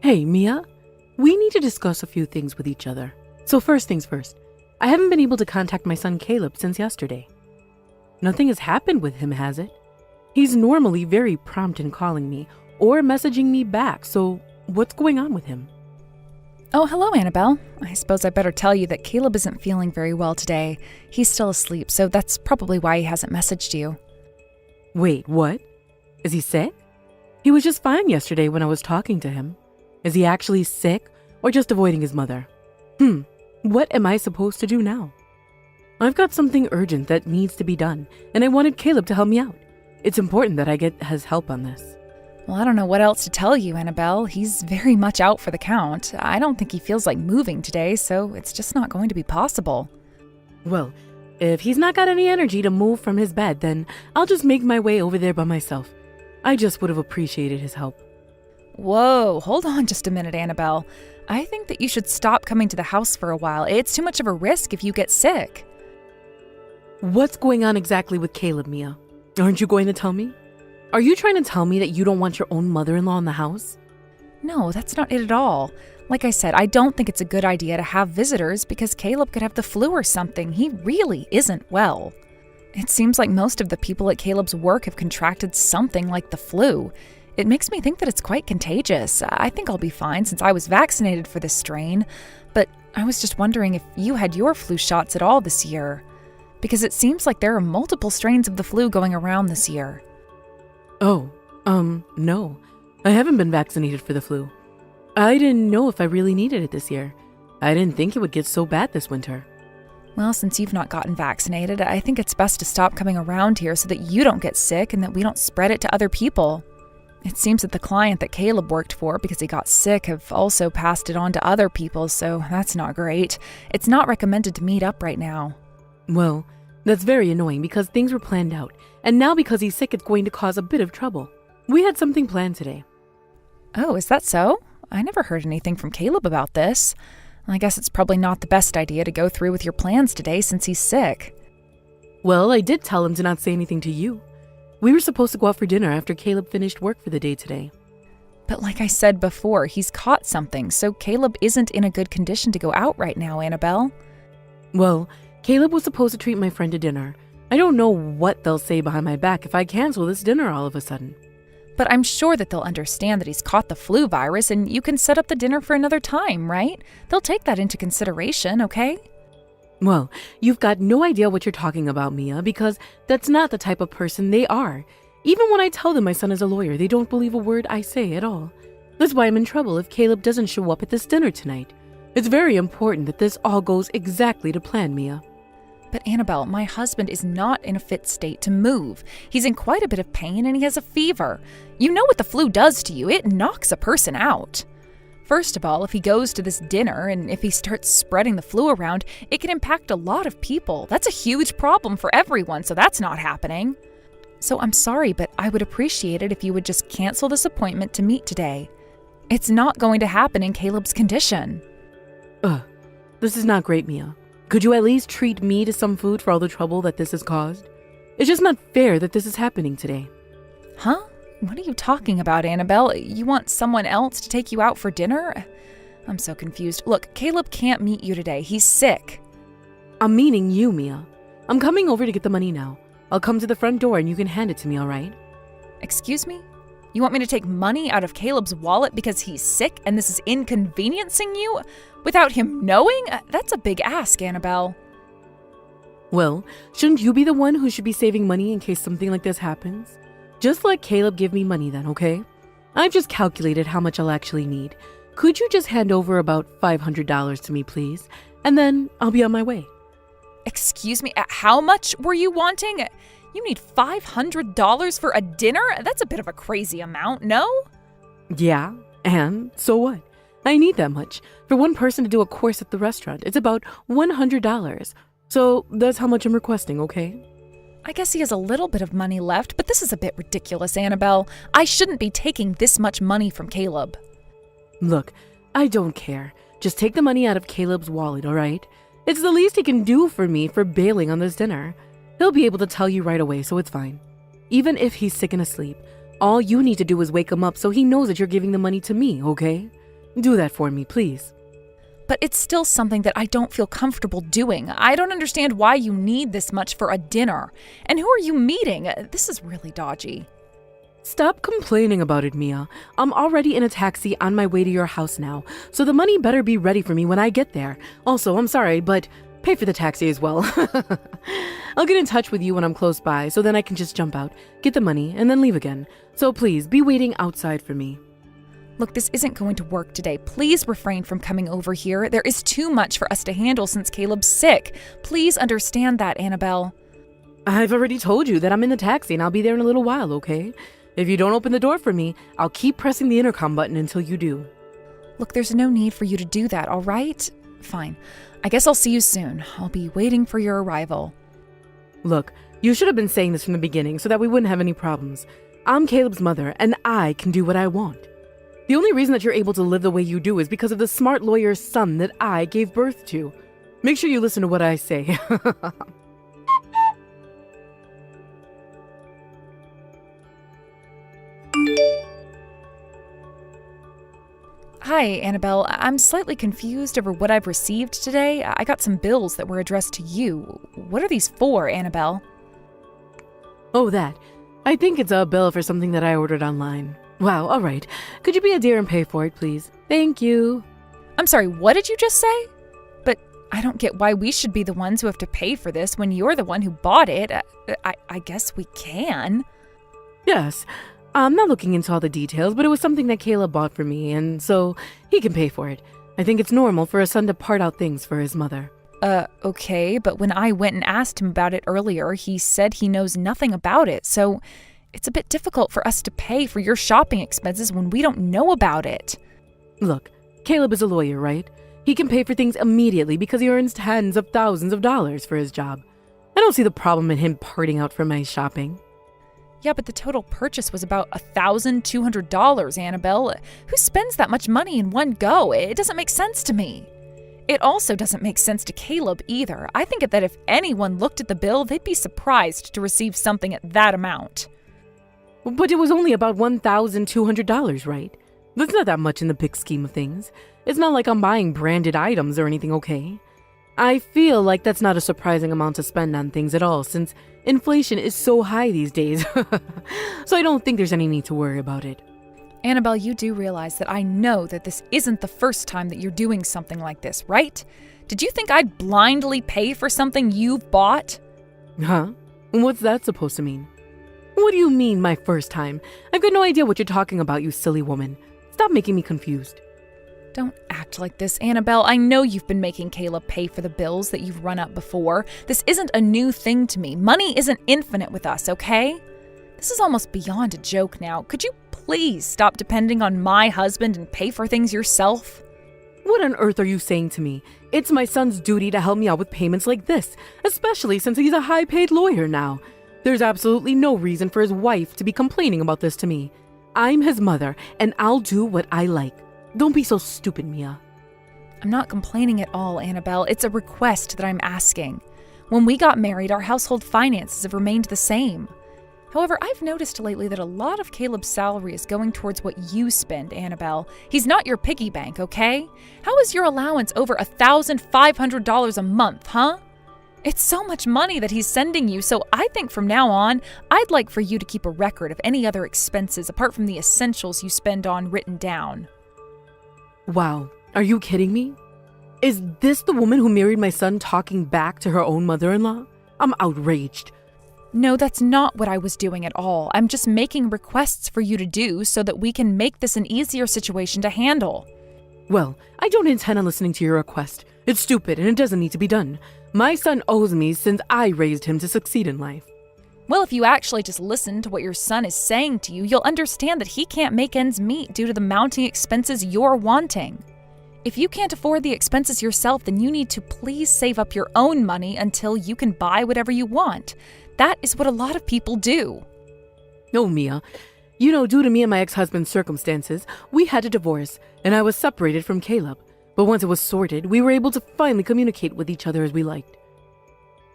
Hey, Mia, we need to discuss a few things with each other. So first things first, I haven't been able to contact my son Caleb since yesterday. Nothing has happened with him, has it? He's normally very prompt in calling me or messaging me back, so what's going on with him? Oh, hello, Annabelle. I suppose I better tell you that Caleb isn't feeling very well today. He's still asleep, so that's probably why he hasn't messaged you. Wait, what? Is he sick? He was just fine yesterday when I was talking to him. Is he actually sick or just avoiding his mother? What am I supposed to do now? I've got something urgent that needs to be done, and I wanted Caleb to help me out. It's important that I get his help on this. Well, I don't know what else to tell you, Annabelle. He's very much out for the count. I don't think he feels like moving today, so it's just not going to be possible. Well, if he's not got any energy to move from his bed, then I'll just make my way over there by myself. I just would have appreciated his help. Whoa, hold on just a minute, Annabelle. I think that you should stop coming to the house for a while. It's too much of a risk if you get sick. What's going on exactly with Caleb, Mia? Aren't you going to tell me? Are you trying to tell me that you don't want your own mother-in-law in the house? No, that's not it at all. Like I said, I don't think it's a good idea to have visitors because Caleb could have the flu or something. He really isn't well. It seems like most of the people at Caleb's work have contracted something like the flu. It makes me think that it's quite contagious. I think I'll be fine since I was vaccinated for this strain, but I was just wondering if you had your flu shots at all this year. Because it seems like there are multiple strains of the flu going around this year. No. I haven't been vaccinated for the flu. I didn't know if I really needed it this year. I didn't think it would get so bad this winter. Well, since you've not gotten vaccinated, I think it's best to stop coming around here so that you don't get sick and that we don't spread it to other people. It seems that the client that Caleb worked for, because he got sick, have also passed it on to other people, so that's not great. It's not recommended to meet up right now. Well, that's very annoying because things were planned out, and now because he's sick it's going to cause a bit of trouble. We had something planned today. Oh, is that so? I never heard anything from Caleb about this. I guess it's probably not the best idea to go through with your plans today since he's sick. Well, I did tell him to not say anything to you. We were supposed to go out for dinner after Caleb finished work for the day today. But like I said before, he's caught something, so Caleb isn't in a good condition to go out right now, Annabelle. Well, Caleb was supposed to treat my friend to dinner. I don't know what they'll say behind my back if I cancel this dinner all of a sudden. But I'm sure that they'll understand that he's caught the flu virus and you can set up the dinner for another time, right? They'll take that into consideration, okay? Well, you've got no idea what you're talking about, Mia, because that's not the type of person they are. Even when I tell them my son is a lawyer, they don't believe a word I say at all. That's why I'm in trouble if Caleb doesn't show up at this dinner tonight. It's very important that this all goes exactly to plan, Mia. But Annabelle, my husband is not in a fit state to move. He's in quite a bit of pain and he has a fever. You know what the flu does to you. It knocks a person out. First of all, if he goes to this dinner and if he starts spreading the flu around, it can impact a lot of people. That's a huge problem for everyone, so that's not happening. So I'm sorry, but I would appreciate it if you would just cancel this appointment to meet today. It's not going to happen in Caleb's condition. This is not great, Mia. Could you at least treat me to some food for all the trouble that this has caused? It's just not fair that this is happening today. Huh? What are you talking about, Annabelle? You want someone else to take you out for dinner? I'm so confused. Look, Caleb can't meet you today. He's sick. I'm meaning you, Mia. I'm coming over to get the money now. I'll come to the front door and you can hand it to me, all right? Excuse me? You want me to take money out of Caleb's wallet because he's sick and this is inconveniencing you? Without him knowing? That's a big ask, Annabelle. Well, shouldn't you be the one who should be saving money in case something like this happens? Just let Caleb give me money then, okay? I've just calculated how much I'll actually need. Could you just hand over about $500 to me, please? And then I'll be on my way. Excuse me, how much were you wanting? You need $500 for a dinner? That's a bit of a crazy amount, no? Yeah, and so what? I need that much. For one person to do a course at the restaurant, it's about $100. So that's how much I'm requesting, okay? I guess he has a little bit of money left, but this is a bit ridiculous, Annabelle. I shouldn't be taking this much money from Caleb. Look, I don't care. Just take the money out of Caleb's wallet, all right? It's the least he can do for me for bailing on this dinner. He'll be able to tell you right away, so it's fine. Even if he's sick and asleep, all you need to do is wake him up so he knows that you're giving the money to me, okay? Do that for me, please. But it's still something that I don't feel comfortable doing. I don't understand why you need this much for a dinner. And who are you meeting? This is really dodgy. Stop complaining about it, Mia. I'm already in a taxi on my way to your house now, so the money better be ready for me when I get there. Also, I'm sorry, but pay for the taxi as well. I'll get in touch with you when I'm close by, so then I can just jump out, get the money, and then leave again. So please, be waiting outside for me. Look, this isn't going to work today. Please refrain from coming over here. There is too much for us to handle since Caleb's sick. Please understand that, Annabelle. I've already told you that I'm in the taxi and I'll be there in a little while, okay? If you don't open the door for me, I'll keep pressing the intercom button until you do. Look, there's no need for you to do that, all right? Fine. I guess I'll see you soon. I'll be waiting for your arrival. Look, you should have been saying this from the beginning so that we wouldn't have any problems. I'm Caleb's mother, and I can do what I want. The only reason that you're able to live the way you do is because of the smart lawyer's son that I gave birth to. Make sure you listen to what I say. Hi, Annabelle. I'm slightly confused over what I've received today. I got some bills that were addressed to you. What are these for, Annabelle? Oh, that. I think it's a bill for something that I ordered online. Wow, all right. Could you be a dear and pay for it, please? Thank you. I'm sorry, what did you just say? But I don't get why we should be the ones who have to pay for this when you're the one who bought it. I guess we can. Yes. I'm not looking into all the details, but it was something that Caleb bought for me, and so he can pay for it. I think it's normal for a son to part out things for his mother. Okay, but when I went and asked him about it earlier, he said he knows nothing about it, so it's a bit difficult for us to pay for your shopping expenses when we don't know about it. Look, Caleb is a lawyer, right? He can pay for things immediately because he earns tens of thousands of dollars for his job. I don't see the problem in him parting out for my shopping. Yeah, but the total purchase was about $1,200, Annabelle. Who spends that much money in one go? It doesn't make sense to me. It also doesn't make sense to Caleb either. I think that if anyone looked at the bill, they'd be surprised to receive something at that amount. But it was only about $1,200, right? That's not that much in the big scheme of things. It's not like I'm buying branded items or anything, okay? I feel like that's not a surprising amount to spend on things at all, since inflation is so high these days. So I don't think there's any need to worry about it. Annabelle, you do realize that I know that this isn't the first time that you're doing something like this, right? Did you think I'd blindly pay for something you've bought? Huh? What's that supposed to mean? What do you mean, my first time? I've got no idea what you're talking about, you silly woman. Stop making me confused. Don't act like this, Annabelle. I know you've been making Caleb pay for the bills that you've run up before. This isn't a new thing to me. Money isn't infinite with us, okay? This is almost beyond a joke now. Could you please stop depending on my husband and pay for things yourself? What on earth are you saying to me? It's my son's duty to help me out with payments like this, especially since he's a high-paid lawyer now. There's absolutely no reason for his wife to be complaining about this to me. I'm his mother, and I'll do what I like. Don't be so stupid, Mia. I'm not complaining at all, Annabelle. It's a request that I'm asking. When we got married, our household finances have remained the same. However, I've noticed lately that a lot of Caleb's salary is going towards what you spend, Annabelle. He's not your piggy bank, okay? How is your allowance over $1,500 a month, huh? It's so much money that he's sending you, so I think from now on, I'd like for you to keep a record of any other expenses apart from the essentials you spend on written down. Wow, are you kidding me? Is this the woman who married my son talking back to her own mother-in-law? I'm outraged. No, that's not what I was doing at all. I'm just making requests for you to do so that we can make this an easier situation to handle. Well, I don't intend on listening to your request. It's stupid and it doesn't need to be done. My son owes me since I raised him to succeed in life. Well, if you actually just listen to what your son is saying to you, you'll understand that he can't make ends meet due to the mounting expenses you're wanting. If you can't afford the expenses yourself, then you need to please save up your own money until you can buy whatever you want. That is what a lot of people do. No, Mia. You know, due to me and my ex-husband's circumstances, we had a divorce, and I was separated from Caleb. But once it was sorted, we were able to finally communicate with each other as we liked.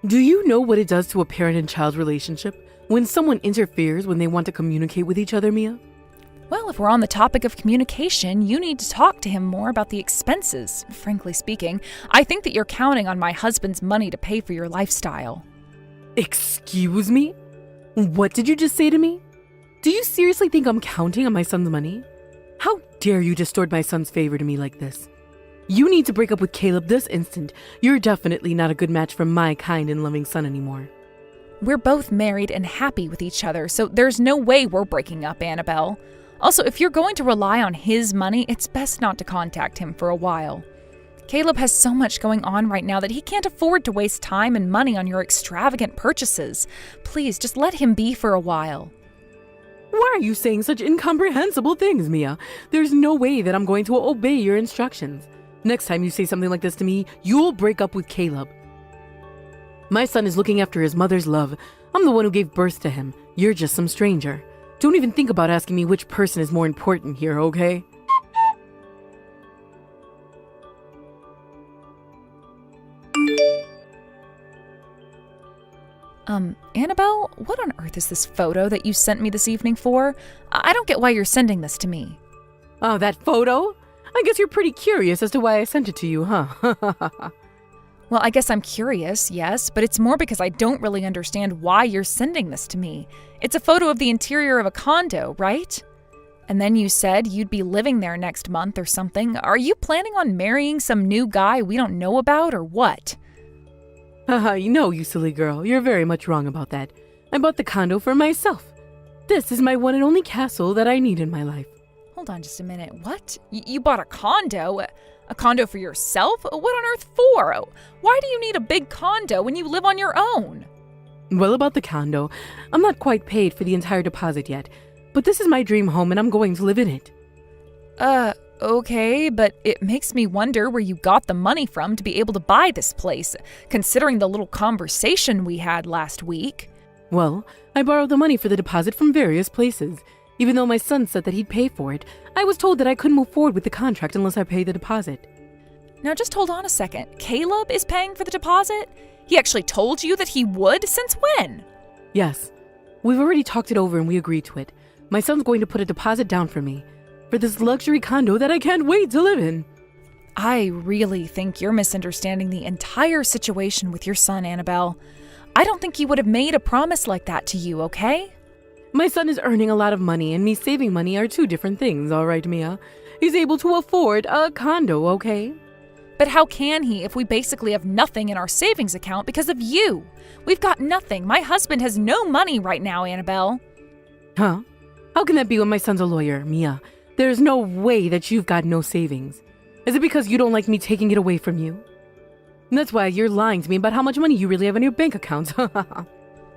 Do you know what it does to a parent and child relationship when someone interferes when they want to communicate with each other, Mia? Well, if we're on the topic of communication, you need to talk to him more about the expenses. Frankly speaking, I think that you're counting on my husband's money to pay for your lifestyle. Excuse me? What did you just say to me? Do you seriously think I'm counting on my son's money? How dare you distort my son's favor to me like this? You need to break up with Caleb this instant. You're definitely not a good match for my kind and loving son anymore. We're both married and happy with each other, so there's no way we're breaking up, Annabelle. Also, if you're going to rely on his money, it's best not to contact him for a while. Caleb has so much going on right now that he can't afford to waste time and money on your extravagant purchases. Please, just let him be for a while. Why are you saying such incomprehensible things, Mia? There's no way that I'm going to obey your instructions. Next time you say something like this to me, you'll break up with Caleb. My son is looking after his mother's love. I'm the one who gave birth to him. You're just some stranger. Don't even think about asking me which person is more important here, okay? Annabelle, what on earth is this photo that you sent me this evening for? I don't get why you're sending this to me. Oh, that photo? I guess you're pretty curious as to why I sent it to you, huh? Well, I guess I'm curious, yes, but it's more because I don't really understand why you're sending this to me. It's a photo of the interior of a condo, right? And then you said you'd be living there next month or something. Are you planning on marrying some new guy we don't know about or what? No, you silly girl. You're very much wrong about that. I bought the condo for myself. This is my one and only castle that I need in my life. Hold on just a minute. What? You bought a condo? A condo for yourself? What on earth for? Why do you need a big condo when you live on your own? Well, about the condo, I'm not quite paid for the entire deposit yet, but this is my dream home and I'm going to live in it. Okay, but it makes me wonder where you got the money from to be able to buy this place, considering the little conversation we had last week. Well, I borrowed the money for the deposit from various places. Even though my son said that he'd pay for it, I was told that I couldn't move forward with the contract unless I paid the deposit. Now just hold on a second. Caleb is paying for the deposit? He actually told you that he would? Since when? Yes. We've already talked it over and we agreed to it. My son's going to put a deposit down for me, for this luxury condo that I can't wait to live in. I really think you're misunderstanding the entire situation with your son, Annabelle. I don't think he would have made a promise like that to you, okay? My son is earning a lot of money and me saving money are two different things, all right, Mia? He's able to afford a condo, okay? But how can he if we basically have nothing in our savings account because of you? We've got nothing. My husband has no money right now, Annabelle. Huh? How can that be when my son's a lawyer, Mia? There's no way that you've got no savings. Is it because you don't like me taking it away from you? And that's why you're lying to me about how much money you really have in your bank account.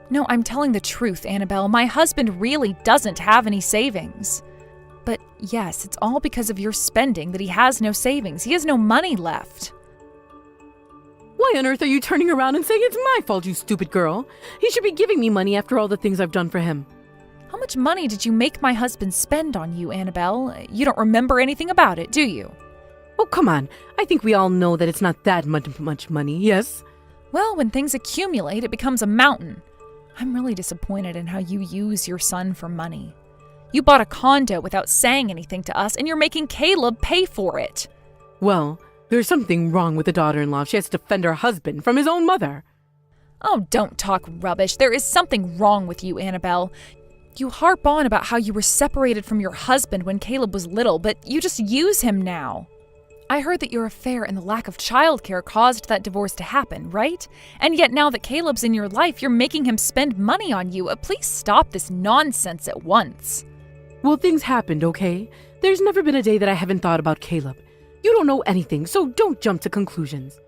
No, I'm telling the truth, Annabelle. My husband really doesn't have any savings. But yes, it's all because of your spending that he has no savings. He has no money left. Why on earth are you turning around and saying it's my fault, you stupid girl? He should be giving me money after all the things I've done for him. How much money did you make my husband spend on you, Annabelle? You don't remember anything about it, do you? Oh, come on. I think we all know that it's not that much money, yes? Well, when things accumulate, it becomes a mountain. I'm really disappointed in how you use your son for money. You bought a condo without saying anything to us, and you're making Caleb pay for it. Well, there's something wrong with the daughter-in-law. She has to defend her husband from his own mother. Oh, don't talk rubbish. There is something wrong with you, Annabelle. You harp on about how you were separated from your husband when Caleb was little, but you just use him now. I heard that your affair and the lack of childcare caused that divorce to happen, right? And yet now that Caleb's in your life, you're making him spend money on you. Please stop this nonsense at once. Well, things happened, okay? There's never been a day that I haven't thought about Caleb. You don't know anything, so don't jump to conclusions.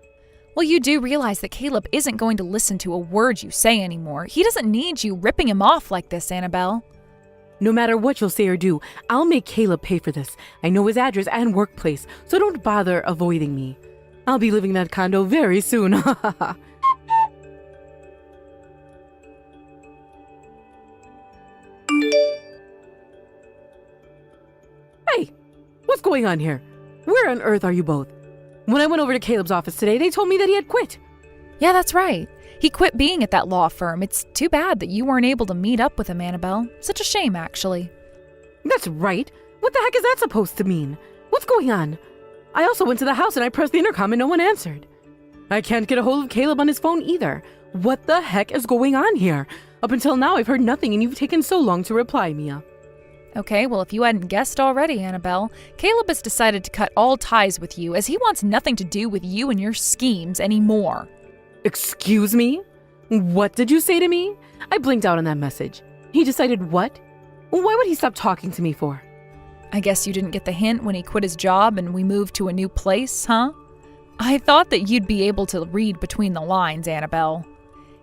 Well, you do realize that Caleb isn't going to listen to a word you say anymore. He doesn't need you ripping him off like this, Annabelle. No matter what you'll say or do, I'll make Caleb pay for this. I know his address and workplace, so don't bother avoiding me. I'll be living in that condo very soon. Hey, what's going on here? Where on earth are you both? When I went over to Caleb's office today, they told me that he had quit. Yeah, that's right. He quit being at that law firm. It's too bad that you weren't able to meet up with him, Annabelle. Such a shame, actually. That's right. What the heck is that supposed to mean? What's going on? I also went to the house and I pressed the intercom and no one answered. I can't get a hold of Caleb on his phone either. What the heck is going on here? Up until now, I've heard nothing and you've taken so long to reply, Mia. Okay, well, if you hadn't guessed already, Annabelle, Caleb has decided to cut all ties with you as he wants nothing to do with you and your schemes anymore. Excuse me? What did you say to me? I blinked out on that message. He decided what? Why would he stop talking to me for? I guess you didn't get the hint when he quit his job and we moved to a new place, huh? I thought that you'd be able to read between the lines, Annabelle.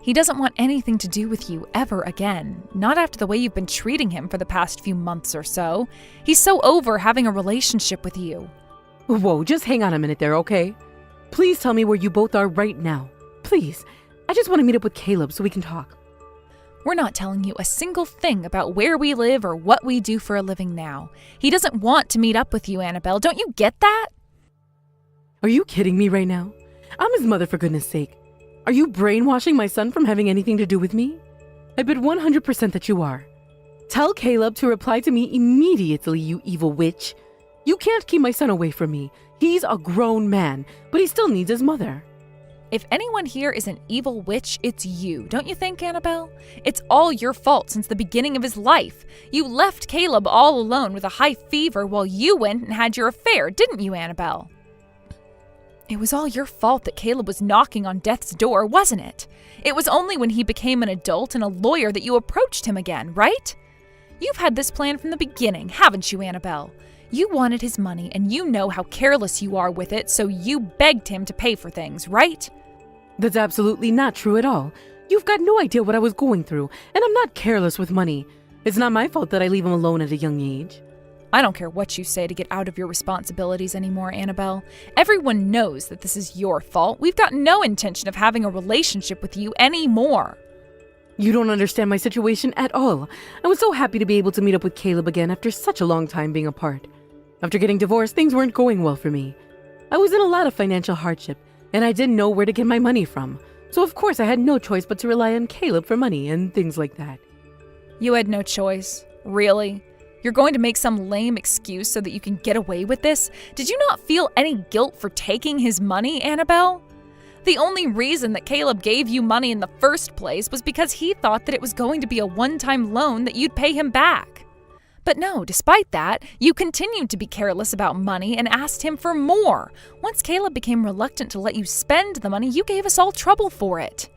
He doesn't want anything to do with you ever again, not after the way you've been treating him for the past few months or so. He's so over having a relationship with you. Whoa, just hang on a minute there, okay? Please tell me where you both are right now. Please. I just want to meet up with Caleb so we can talk. We're not telling you a single thing about where we live or what we do for a living now. He doesn't want to meet up with you, Annabelle. Don't you get that? Are you kidding me right now? I'm his mother, for goodness sake. Are you brainwashing my son from having anything to do with me? I bet 100% that you are. Tell Caleb to reply to me immediately, you evil witch. You can't keep my son away from me. He's a grown man, but he still needs his mother. If anyone here is an evil witch, it's you, don't you think, Annabelle? It's all your fault since the beginning of his life. You left Caleb all alone with a high fever while you went and had your affair, didn't you, Annabelle? It was all your fault that Caleb was knocking on death's door, wasn't it? It was only when he became an adult and a lawyer that you approached him again, right? You've had this plan from the beginning, haven't you, Annabelle? You wanted his money and you know how careless you are with it, so you begged him to pay for things, right? That's absolutely not true at all. You've got no idea what I was going through, and I'm not careless with money. It's not my fault that I leave him alone at a young age. I don't care what you say to get out of your responsibilities anymore, Annabelle. Everyone knows that this is your fault. We've got no intention of having a relationship with you anymore. You don't understand my situation at all. I was so happy to be able to meet up with Caleb again after such a long time being apart. After getting divorced, things weren't going well for me. I was in a lot of financial hardship, and I didn't know where to get my money from. So of course I had no choice but to rely on Caleb for money and things like that. You had no choice? Really? You're going to make some lame excuse so that you can get away with this? Did you not feel any guilt for taking his money, Annabelle? The only reason that Caleb gave you money in the first place was because he thought that it was going to be a one-time loan that you'd pay him back. But no, despite that, you continued to be careless about money and asked him for more. Once Caleb became reluctant to let you spend the money, you gave us all trouble for it.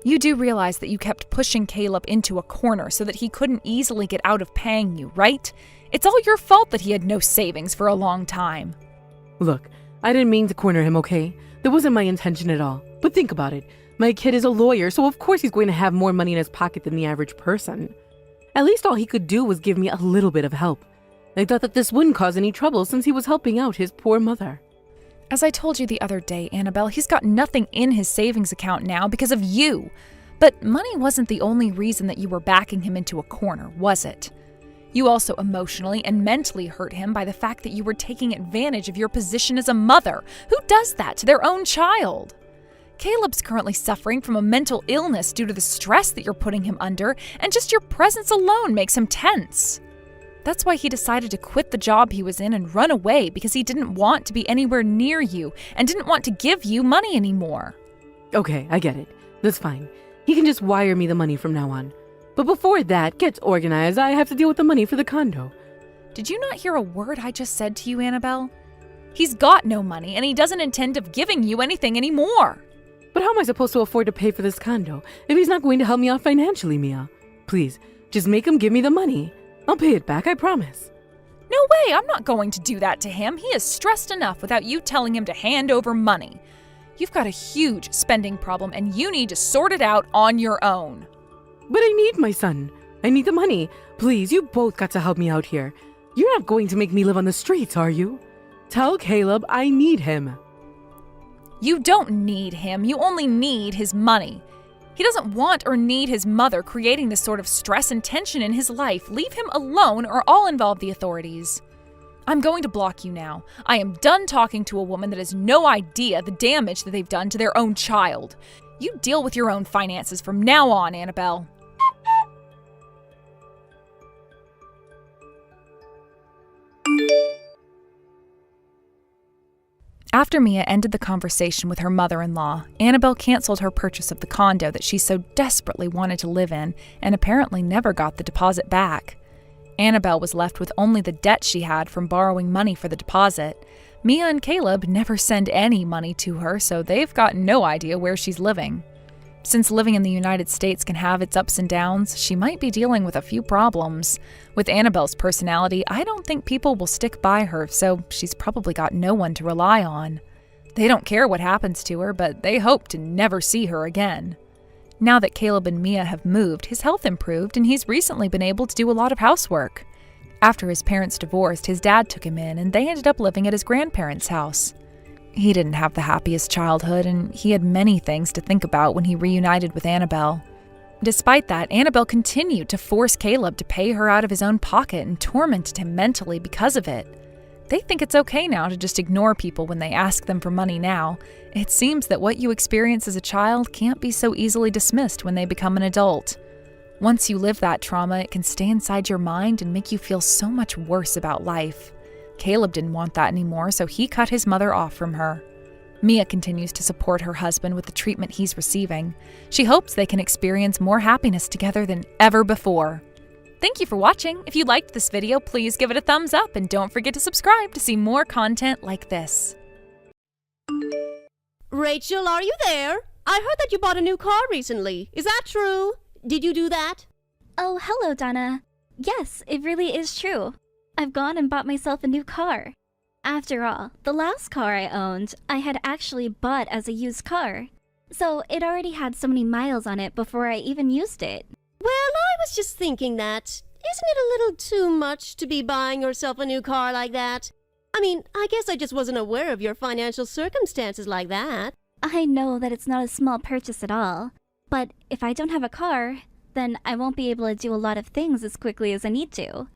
You do realize that you kept pushing Caleb into a corner so that he couldn't easily get out of paying you, right? It's all your fault that he had no savings for a long time. Look, I didn't mean to corner him, okay? That wasn't my intention at all. But think about it. My kid is a lawyer, so of course he's going to have more money in his pocket than the average person. At least all he could do was give me a little bit of help. I thought that this wouldn't cause any trouble since he was helping out his poor mother. As I told you the other day, Annabelle, he's got nothing in his savings account now because of you. But money wasn't the only reason that you were backing him into a corner, was it? You also emotionally and mentally hurt him by the fact that you were taking advantage of your position as a mother. Who does that to their own child? Caleb's currently suffering from a mental illness due to the stress that you're putting him under, and just your presence alone makes him tense. That's why he decided to quit the job he was in and run away, because he didn't want to be anywhere near you and didn't want to give you money anymore. Okay, I get it. That's fine. He can just wire me the money from now on. But before that gets organized, I have to deal with the money for the condo. Did you not hear a word I just said to you, Annabelle? He's got no money, and he doesn't intend of giving you anything anymore. But how am I supposed to afford to pay for this condo if he's not going to help me out financially, Mia? Please, just make him give me the money. I'll pay it back, I promise. No way, I'm not going to do that to him. He is stressed enough without you telling him to hand over money. You've got a huge spending problem, and you need to sort it out on your own. But I need my son. I need the money. Please, you both got to help me out here. You're not going to make me live on the streets, are you? Tell Caleb I need him. You don't need him. You only need his money. He doesn't want or need his mother creating this sort of stress and tension in his life. Leave him alone or I'll involve the authorities. I'm going to block you now. I am done talking to a woman that has no idea the damage that they've done to their own child. You deal with your own finances from now on, Annabelle. After Mia ended the conversation with her mother-in-law, Annabelle canceled her purchase of the condo that she so desperately wanted to live in and apparently never got the deposit back. Annabelle was left with only the debt she had from borrowing money for the deposit. Mia and Caleb never send any money to her, so they've got no idea where she's living. Since living in the United States can have its ups and downs, she might be dealing with a few problems. With Annabelle's personality, I don't think people will stick by her, so she's probably got no one to rely on. They don't care what happens to her, but they hope to never see her again. Now that Caleb and Mia have moved, his health improved and he's recently been able to do a lot of housework. After his parents divorced, his dad took him in and they ended up living at his grandparents' house. He didn't have the happiest childhood, and he had many things to think about when he reunited with Annabelle. Despite that, Annabelle continued to force Caleb to pay her out of his own pocket and tormented him mentally because of it. They think it's okay now to just ignore people when they ask them for money now. It seems that what you experience as a child can't be so easily dismissed when they become an adult. Once you live that trauma, it can stay inside your mind and make you feel so much worse about life. Caleb didn't want that anymore, so he cut his mother off from her. Mia continues to support her husband with the treatment he's receiving. She hopes they can experience more happiness together than ever before. Thank you for watching. If you liked this video, please give it a thumbs up and don't forget to subscribe to see more content like this. Rachel, are you there? I heard that you bought a new car recently. Is that true? Did you do that? Oh, hello, Donna. Yes, it really is true. I've gone and bought myself a new car. After all, the last car I owned, I had actually bought as a used car. So it already had so many miles on it before I even used it. Well, I was just thinking that. Isn't it a little too much to be buying yourself a new car like that? I mean, I guess I just wasn't aware of your financial circumstances like that. I know that it's not a small purchase at all. But if I don't have a car, then I won't be able to do a lot of things as quickly as I need to.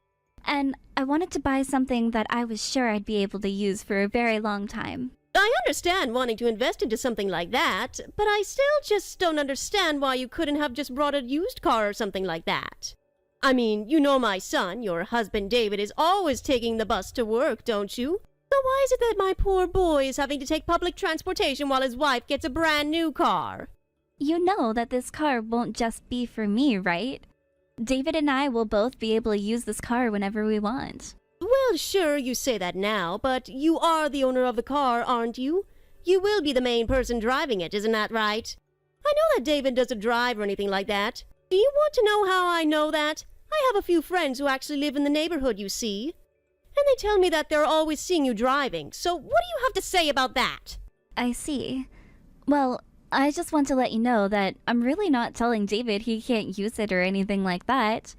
And I wanted to buy something that I was sure I'd be able to use for a very long time. I understand wanting to invest into something like that, but I still just don't understand why you couldn't have just brought a used car or something like that. I mean, you know my son, your husband David, is always taking the bus to work, don't you? So why is it that my poor boy is having to take public transportation while his wife gets a brand new car? You know that this car won't just be for me, right? David and I will both be able to use this car whenever we want. Well, sure, you say that now, but you are the owner of the car, aren't you? You will be the main person driving it, isn't that right? I know that David doesn't drive or anything like that. Do you want to know how I know that? I have a few friends who actually live in the neighborhood, you see. And they tell me that they're always seeing you driving, so what do you have to say about that? I see. Well, I just want to let you know that I'm really not telling David he can't use it or anything like that.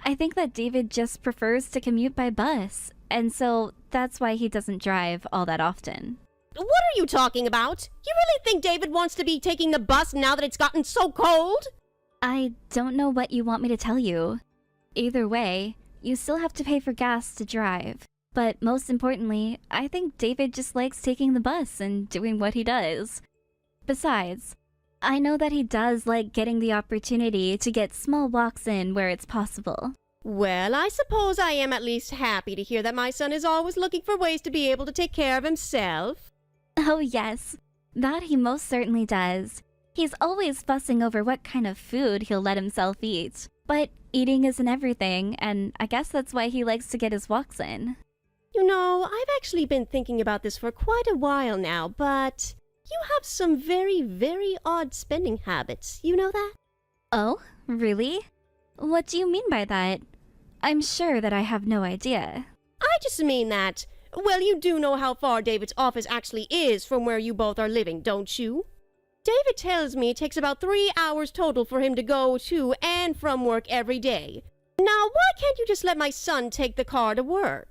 I think that David just prefers to commute by bus, and so that's why he doesn't drive all that often. What are you talking about? You really think David wants to be taking the bus now that it's gotten so cold? I don't know what you want me to tell you. Either way, you still have to pay for gas to drive. But most importantly, I think David just likes taking the bus and doing what he does. Besides, I know that he does like getting the opportunity to get small walks in where it's possible. Well, I suppose I am at least happy to hear that my son is always looking for ways to be able to take care of himself. Oh yes, that he most certainly does. He's always fussing over what kind of food he'll let himself eat. But eating isn't everything, and I guess that's why he likes to get his walks in. You know, I've actually been thinking about this for quite a while now, but you have some very, very odd spending habits. You know that? Oh, really? What do you mean by that? I'm sure that I have no idea. I just mean that, well, you do know how far David's office actually is from where you both are living, don't you? David tells me it takes about 3 hours total for him to go to and from work every day. Now, why can't you just let my son take the car to work?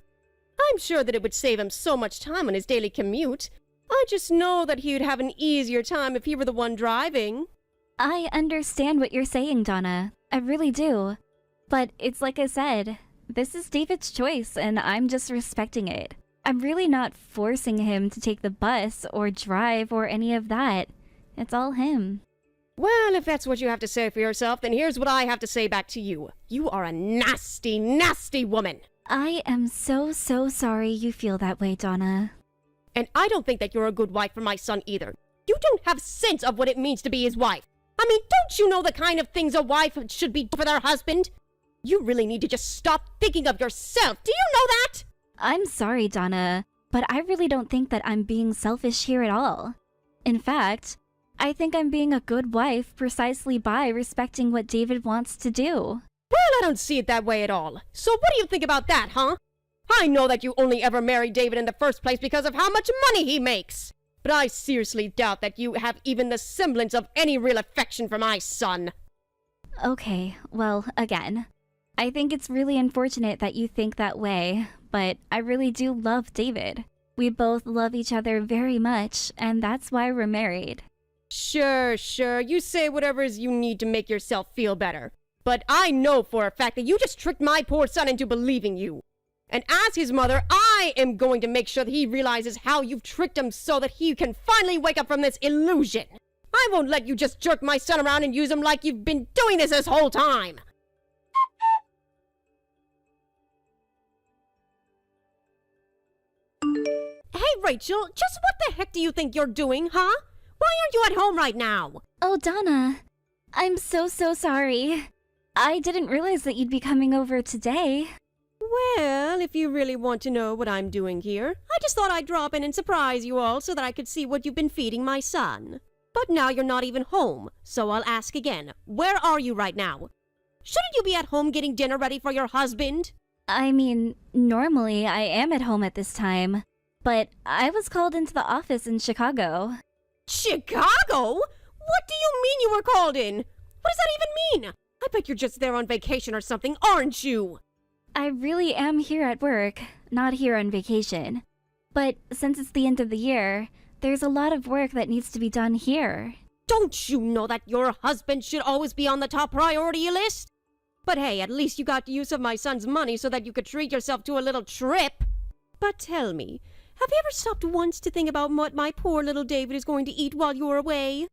I'm sure that it would save him so much time on his daily commute. I just know that he would have an easier time if he were the one driving. I understand what you're saying, Donna. I really do. But it's like I said, this is David's choice and I'm just respecting it. I'm really not forcing him to take the bus or drive or any of that. It's all him. Well, if that's what you have to say for yourself, then here's what I have to say back to you. You are a nasty, nasty woman. I am so sorry you feel that way, Donna. And I don't think that you're a good wife for my son either. You don't have sense of what it means to be his wife. I mean, don't you know the kind of things a wife should be for their husband? You really need to just stop thinking of yourself. Do you know that? I'm sorry, Donna, but I really don't think that I'm being selfish here at all. In fact, I think I'm being a good wife precisely by respecting what David wants to do. Well, I don't see it that way at all. So what do you think about that, huh? I know that you only ever married David in the first place because of how much money he makes. But I seriously doubt that you have even the semblance of any real affection for my son. Okay, well, again, I think it's really unfortunate that you think that way, but I really do love David. We both love each other very much, and that's why we're married. Sure, you say whatever you need to make yourself feel better. But I know for a fact that you just tricked my poor son into believing you. And as his mother, I am going to make sure that he realizes how you've tricked him so that he can finally wake up from this illusion. I won't let you just jerk my son around and use him like you've been doing this whole time. Hey, Rachel, just what the heck do you think you're doing, huh? Why aren't you at home right now? Oh, Donna, I'm so sorry. I didn't realize that you'd be coming over today. Well, if you really want to know what I'm doing here, I just thought I'd drop in and surprise you all so that I could see what you've been feeding my son. But now you're not even home, so I'll ask again. Where are you right now? Shouldn't you be at home getting dinner ready for your husband? I mean, normally I am at home at this time, but I was called into the office in Chicago. Chicago? What do you mean you were called in? What does that even mean? I bet you're just there on vacation or something, aren't you? I really am here at work, not here on vacation. But since it's the end of the year, there's a lot of work that needs to be done here. Don't you know that your husband should always be on the top priority list? But hey, at least you got use of my son's money so that you could treat yourself to a little trip. But tell me, have you ever stopped once to think about what my poor little David is going to eat while you're away?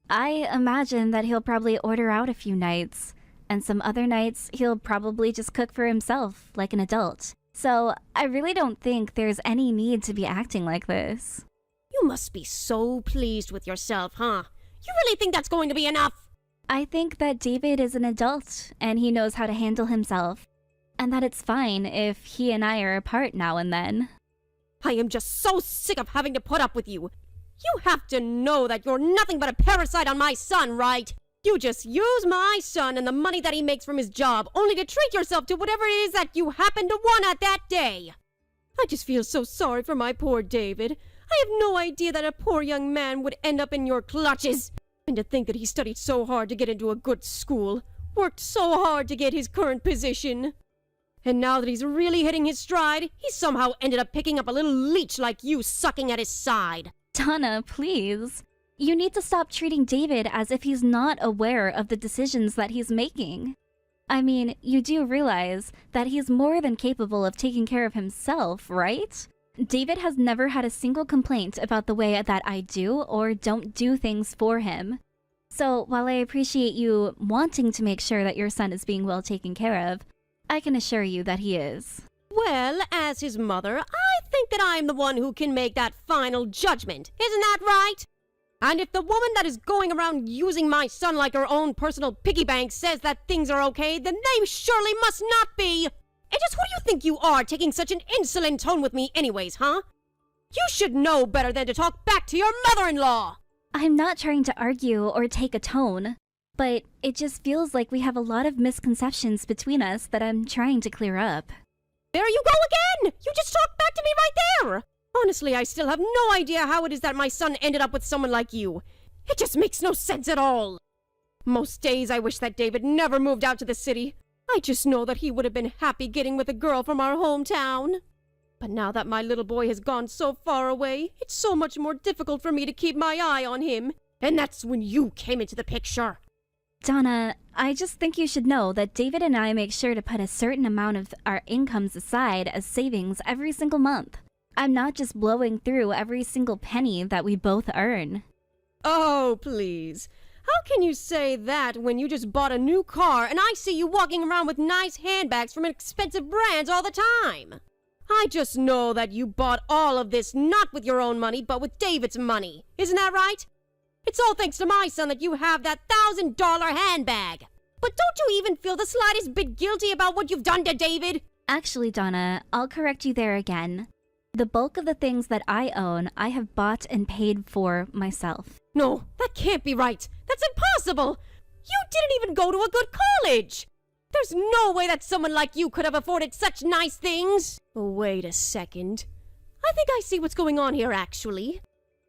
I imagine that he'll probably order out a few nights, and some other nights he'll probably just cook for himself, like an adult. So I really don't think there's any need to be acting like this. You must be so pleased with yourself, huh? You really think that's going to be enough? I think that David is an adult, and he knows how to handle himself, and that it's fine if he and I are apart now and then. I am just so sick of having to put up with you. You have to know that you're nothing but a parasite on my son, right? You just use my son and the money that he makes from his job only to treat yourself to whatever it is that you happen to want at that day. I just feel so sorry for my poor David. I have no idea that a poor young man would end up in your clutches. And to think that he studied so hard to get into a good school, worked so hard to get his current position. And now that he's really hitting his stride, he somehow ended up picking up a little leech like you sucking at his side. Donna, please. You need to stop treating David as if he's not aware of the decisions that he's making. I mean, you do realize that he's more than capable of taking care of himself, right? David has never had a single complaint about the way that I do or don't do things for him. So while I appreciate you wanting to make sure that your son is being well taken care of, I can assure you that he is. Well, as his mother, I think that I'm the one who can make that final judgment. Isn't that right? And if the woman that is going around using my son like her own personal piggy bank says that things are okay, then they surely must not be. And just who do you think you are, taking such an insolent tone with me anyways, huh? You should know better than to talk back to your mother-in-law! I'm not trying to argue or take a tone, but it just feels like we have a lot of misconceptions between us that I'm trying to clear up. There you go again! You just talked back to me right there! Honestly, I still have no idea how it is that my son ended up with someone like you. It just makes no sense at all. Most days I wish that David never moved out to the city. I just know that he would have been happy getting with a girl from our hometown. But now that my little boy has gone so far away, it's so much more difficult for me to keep my eye on him. And that's when you came into the picture. Donna, I just think you should know that David and I make sure to put a certain amount of our incomes aside as savings every single month. I'm not just blowing through every single penny that we both earn. Oh, please. How can you say that when you just bought a new car and I see you walking around with nice handbags from expensive brands all the time? I just know that you bought all of this not with your own money, but with David's money. Isn't that right? It's all thanks to my son that you have that $1,000 handbag. But don't you even feel the slightest bit guilty about what you've done to David? Actually, Donna, I'll correct you there again. The bulk of the things that I own, I have bought and paid for myself. No, that can't be right. That's impossible. You didn't even go to a good college. There's no way that someone like you could have afforded such nice things. Wait a second. I think I see what's going on here, actually.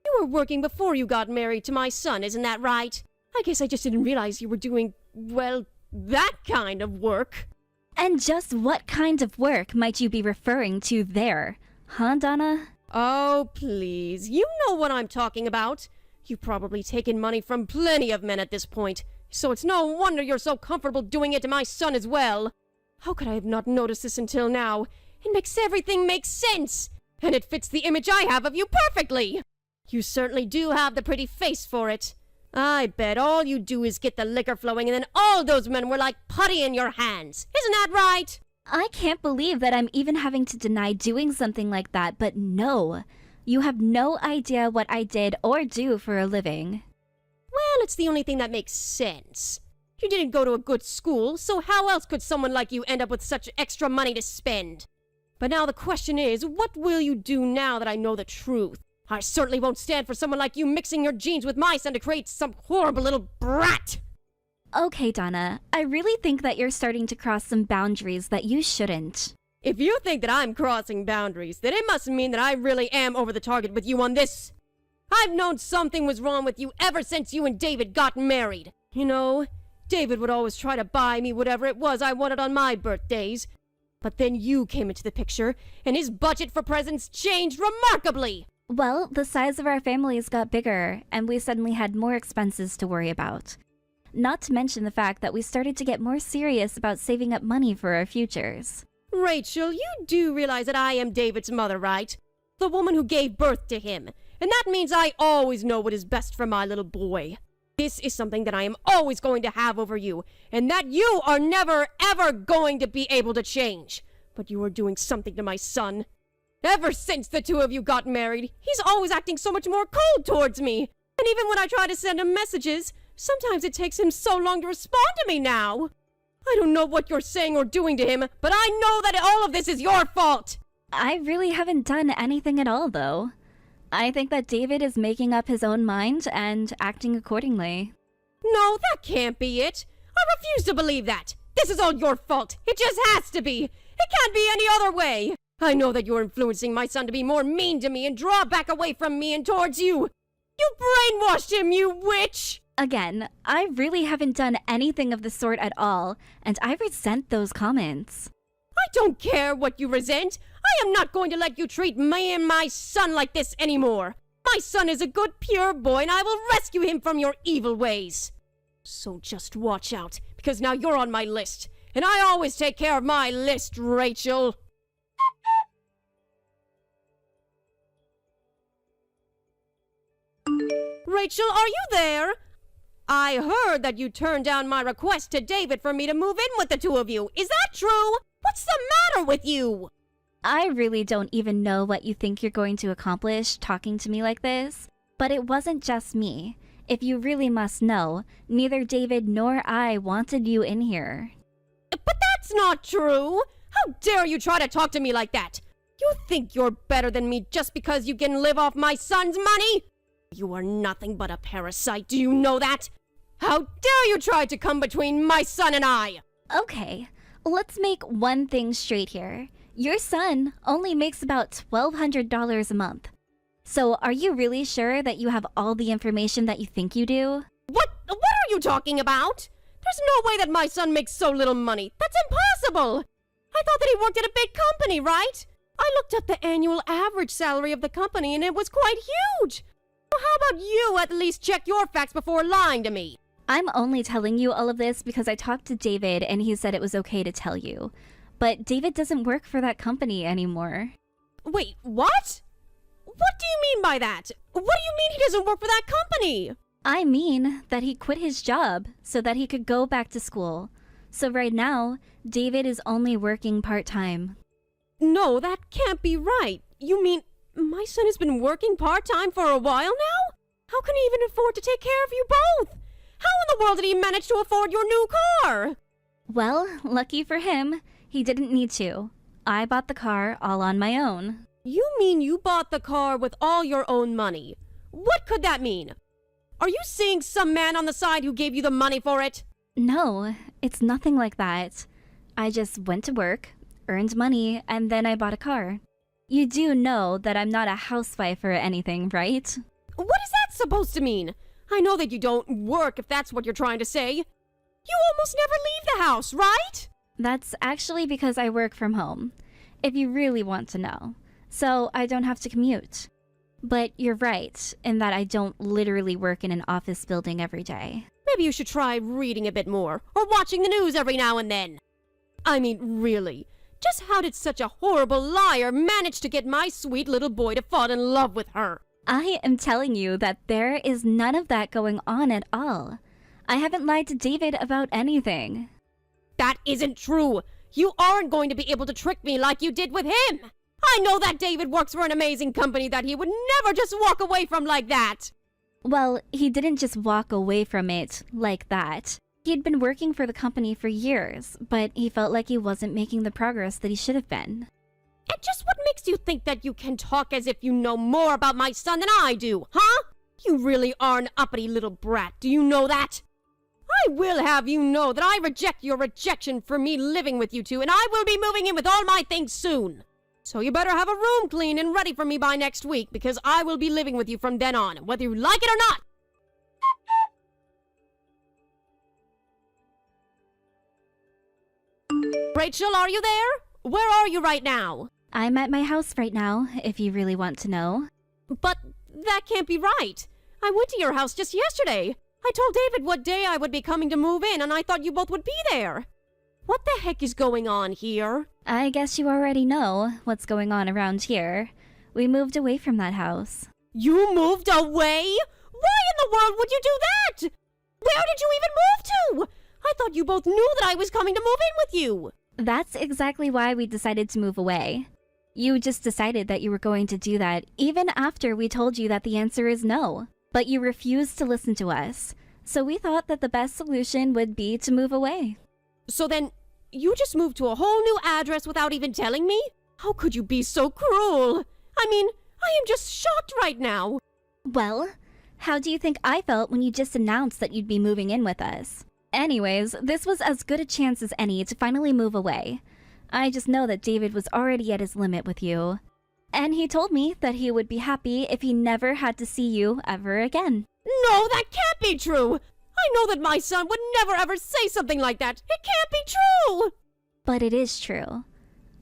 You were working before you got married to my son, isn't that right? I guess I just didn't realize you were doing, well, that kind of work. And just what kind of work might you be referring to there? Huh, Donna? Oh, please. You know what I'm talking about. You've probably taken money from plenty of men at this point, so it's no wonder you're so comfortable doing it to my son as well. How could I have not noticed this until now? It makes everything make sense, and it fits the image I have of you perfectly. You certainly do have the pretty face for it. I bet all you do is get the liquor flowing, and then all those men were like putty in your hands. Isn't that right? I can't believe that I'm even having to deny doing something like that, but no. You have no idea what I did or do for a living. Well, it's the only thing that makes sense. You didn't go to a good school, so how else could someone like you end up with such extra money to spend? But now the question is, what will you do now that I know the truth? I certainly won't stand for someone like you mixing your genes with my son to create some horrible little brat! Okay, Donna, I really think that you're starting to cross some boundaries that you shouldn't. If you think that I'm crossing boundaries, then it must mean that I really am over the target with you on this. I've known something was wrong with you ever since you and David got married. You know, David would always try to buy me whatever it was I wanted on my birthdays. But then you came into the picture, and his budget for presents changed remarkably. Well, the size of our families got bigger, and we suddenly had more expenses to worry about. Not to mention the fact that we started to get more serious about saving up money for our futures. Rachel, you do realize that I am David's mother, right? The woman who gave birth to him. And that means I always know what is best for my little boy. This is something that I am always going to have over you, and that you are never, ever going to be able to change. But you are doing something to my son. Ever since the two of you got married, he's always acting so much more cold towards me. And even when I try to send him messages, sometimes it takes him so long to respond to me now. I don't know what you're saying or doing to him, but I know that all of this is your fault. I really haven't done anything at all, though. I think that David is making up his own mind and acting accordingly. No, that can't be it. I refuse to believe that. This is all your fault. It just has to be. It can't be any other way. I know that you're influencing my son to be more mean to me and draw back away from me and towards you. You brainwashed him, you witch! Again, I really haven't done anything of the sort at all, and I resent those comments. I don't care what you resent. I am not going to let you treat me and my son like this anymore. My son is a good, pure boy, and I will rescue him from your evil ways. So just watch out, because now you're on my list. And I always take care of my list, Rachel. Rachel, are you there? I heard that you turned down my request to David for me to move in with the two of you. Is that true? What's the matter with you? I really don't even know what you think you're going to accomplish talking to me like this, but it wasn't just me. If you really must know, neither David nor I wanted you in here. But that's not true! How dare you try to talk to me like that? You think you're better than me just because you can live off my son's money? You are nothing but a parasite, do you know that? How dare you try to come between my son and I? Okay, let's make one thing straight here. Your son only makes about $1,200 a month. So are you really sure that you have all the information that you think you do? What are you talking about? There's no way that my son makes so little money. That's impossible! I thought that he worked at a big company, right? I looked up the annual average salary of the company and it was quite huge. So how about you at least check your facts before lying to me? I'm only telling you all of this because I talked to David and he said it was okay to tell you. But David doesn't work for that company anymore. Wait, what? What do you mean by that? What do you mean he doesn't work for that company? I mean that he quit his job so that he could go back to school. So right now, David is only working part-time. no, that can't be right. You mean my son has been working part-time for a while now? How can he even afford to take care of you both? How in the world did he manage to afford your new car? Well, lucky for him, he didn't need to. I bought the car all on my own. You mean you bought the car with all your own money? What could that mean? Are you seeing some man on the side who gave you the money for it? No, it's nothing like that. I just went to work, earned money, and then I bought a car. You do know that I'm not a housewife or anything, right? What is that supposed to mean? I know that you don't work, if that's what you're trying to say. You almost never leave the house, right? That's actually because I work from home, if you really want to know. So I don't have to commute. But you're right in that I don't literally work in an office building every day. Maybe you should try reading a bit more, or watching the news every now and then. I mean, really, just how did such a horrible liar manage to get my sweet little boy to fall in love with her? I am telling you that there is none of that going on at all. I haven't lied to David about anything. That isn't true. You aren't going to be able to trick me like you did with him. I know that David works for an amazing company that he would never just walk away from like that. Well, he didn't just walk away from it like that. He'd been working for the company for years, but he felt like he wasn't making the progress that he should have been. And just what makes you think that you can talk as if you know more about my son than I do, huh? You really are an uppity little brat, do you know that? I will have you know that I reject your rejection for me living with you two, and I will be moving in with all my things soon. So you better have a room clean and ready for me by next week, because I will be living with you from then on, whether you like it or not. Rachel, are you there? Where are you right now? I'm at my house right now, if you really want to know. But that can't be right. I went to your house just yesterday. I told David what day I would be coming to move in, and I thought you both would be there. What the heck is going on here? I guess you already know what's going on around here. We moved away from that house. You moved away? Why in the world would you do that? Where did you even move to? I thought you both knew that I was coming to move in with you. That's exactly why we decided to move away. You just decided that you were going to do that even after we told you that the answer is no. But you refused to listen to us. So we thought that the best solution would be to move away. So then, you just moved to a whole new address without even telling me? How could you be so cruel? I mean, I am just shocked right now. Well, how do you think I felt when you just announced that you'd be moving in with us? Anyways, this was as good a chance as any to finally move away. I just know that David was already at his limit with you. And he told me that he would be happy if he never had to see you ever again. No, that can't be true. I know that my son would never ever say something like that. It can't be true. But it is true.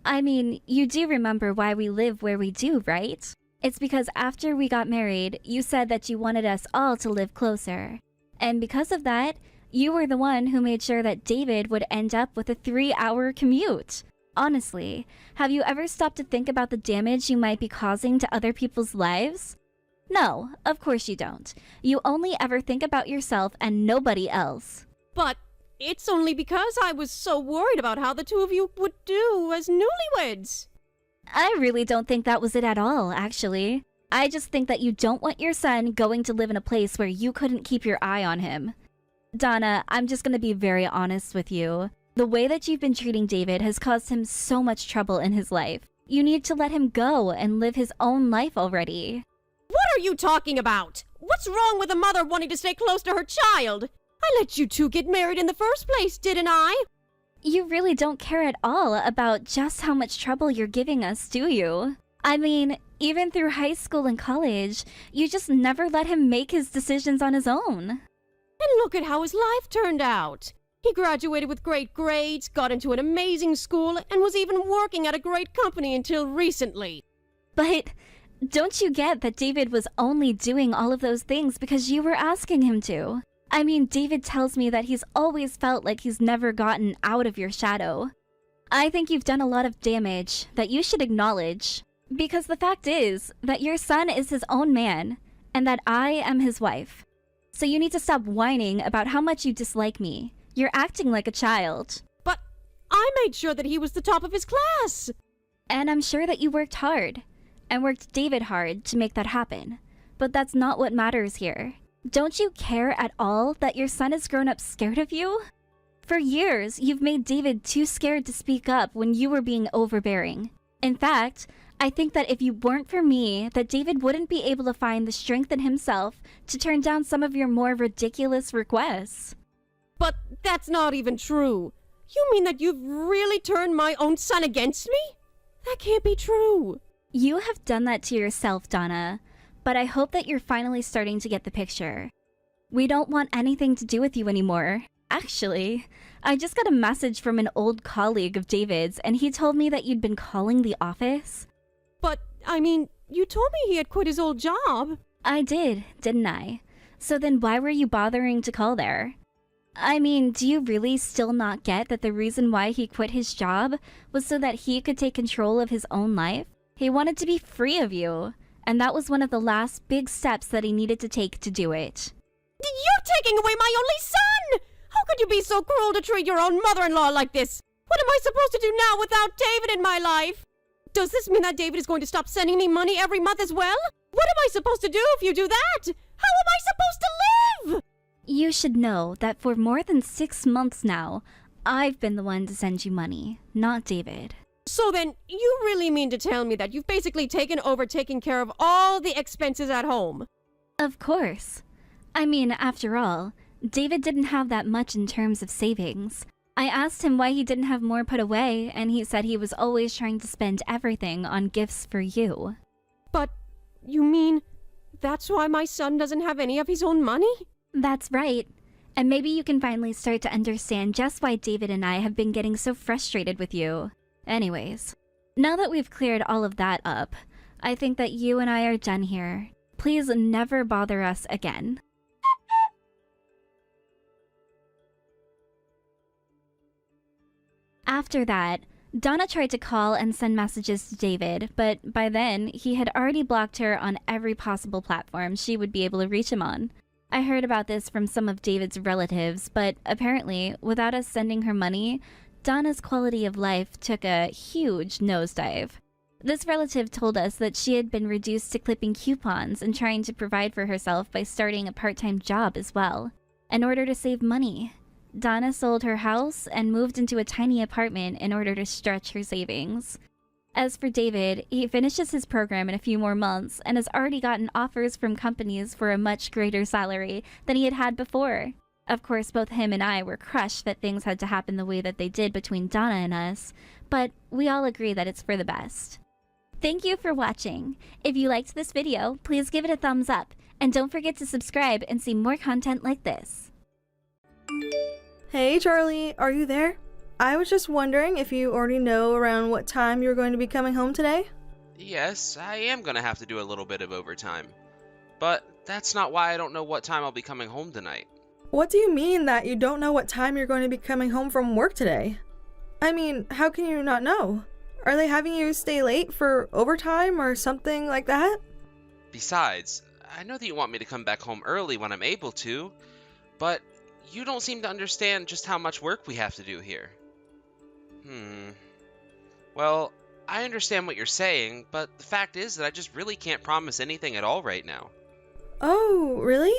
I mean, you do remember why we live where we do, right? It's because after we got married, you said that you wanted us all to live closer. And because of that, you were the one who made sure that David would end up with a 3-hour commute. Honestly, have you ever stopped to think about the damage you might be causing to other people's lives? No, of course you don't. You only ever think about yourself and nobody else. But it's only because I was so worried about how the two of you would do as newlyweds. I really don't think that was it at all, actually. I just think that you don't want your son going to live in a place where you couldn't keep your eye on him. Donna, I'm just gonna be very honest with you. The way that you've been treating David has caused him so much trouble in his life. You need to let him go and live his own life already. What are you talking about? What's wrong with a mother wanting to stay close to her child? I let you two get married in the first place, didn't I? You really don't care at all about just how much trouble you're giving us, do you? I mean, even through high school and college, you just never let him make his decisions on his own. And look at how his life turned out. He graduated with great grades, got into an amazing school, and was even working at a great company until recently. But don't you get that David was only doing all of those things because you were asking him to? I mean, David tells me that he's always felt like he's never gotten out of your shadow. I think you've done a lot of damage that you should acknowledge. Because the fact is that your son is his own man, and that I am his wife. So you need to stop whining about how much you dislike me. You're acting like a child. But I made sure that he was the top of his class. And I'm sure that you worked hard, and worked David hard to make that happen. But that's not what matters here. Don't you care at all that your son has grown up scared of you? For years, you've made David too scared to speak up when you were being overbearing. In fact, I think that if you weren't for me, that David wouldn't be able to find the strength in himself to turn down some of your more ridiculous requests. But that's not even true. You mean that you've really turned my own son against me? That can't be true. You have done that to yourself, Donna, but I hope that you're finally starting to get the picture. We don't want anything to do with you anymore. Actually, I just got a message from an old colleague of David's, and he told me that you'd been calling the office. But, I mean, you told me he had quit his old job. I did, didn't I? So then why were you bothering to call there? I mean, do you really still not get that the reason why he quit his job was so that he could take control of his own life? He wanted to be free of you, and that was one of the last big steps that he needed to take to do it. You're taking away my only son! How could you be so cruel to treat your own mother-in-law like this? What am I supposed to do now without David in my life? Does this mean that David is going to stop sending me money every month as well? What am I supposed to do if you do that? How am I supposed to live? You should know that for more than 6 months now, I've been the one to send you money, not David. So then, you really mean to tell me that you've basically taken over taking care of all the expenses at home? Of course. I mean, after all, David didn't have that much in terms of savings. I asked him why he didn't have more put away, and he said he was always trying to spend everything on gifts for you. But, you mean, that's why my son doesn't have any of his own money? That's right. And maybe you can finally start to understand just why David and I have been getting so frustrated with you. Anyways, now that we've cleared all of that up, I think that you and I are done here. Please never bother us again. After that, Donna tried to call and send messages to David, but by then, he had already blocked her on every possible platform she would be able to reach him on. I heard about this from some of David's relatives, but apparently, without us sending her money, Donna's quality of life took a huge nosedive. This relative told us that she had been reduced to clipping coupons and trying to provide for herself by starting a part-time job as well. In order to save money, Donna sold her house and moved into a tiny apartment in order to stretch her savings. As for David, he finishes his program in a few more months and has already gotten offers from companies for a much greater salary than he had had before. Of course, both him and I were crushed that things had to happen the way that they did between Donna and us, but we all agree that it's for the best. Thank you for watching. If you liked this video, please give it a thumbs up, and don't forget to subscribe and see more content like this. Hey Charlie, are you there? I was just wondering if you already know around what time you're going to be coming home today? Yes, I am gonna have to do a little bit of overtime. But that's not why I don't know what time I'll be coming home tonight. What do you mean that you don't know what time you're going to be coming home from work today? I mean, how can you not know? Are they having you stay late for overtime or something like that? Besides, I know that you want me to come back home early when I'm able to, but you don't seem to understand just how much work we have to do here. Well, I understand what you're saying, but the fact is that I just really can't promise anything at all right now. Oh, really?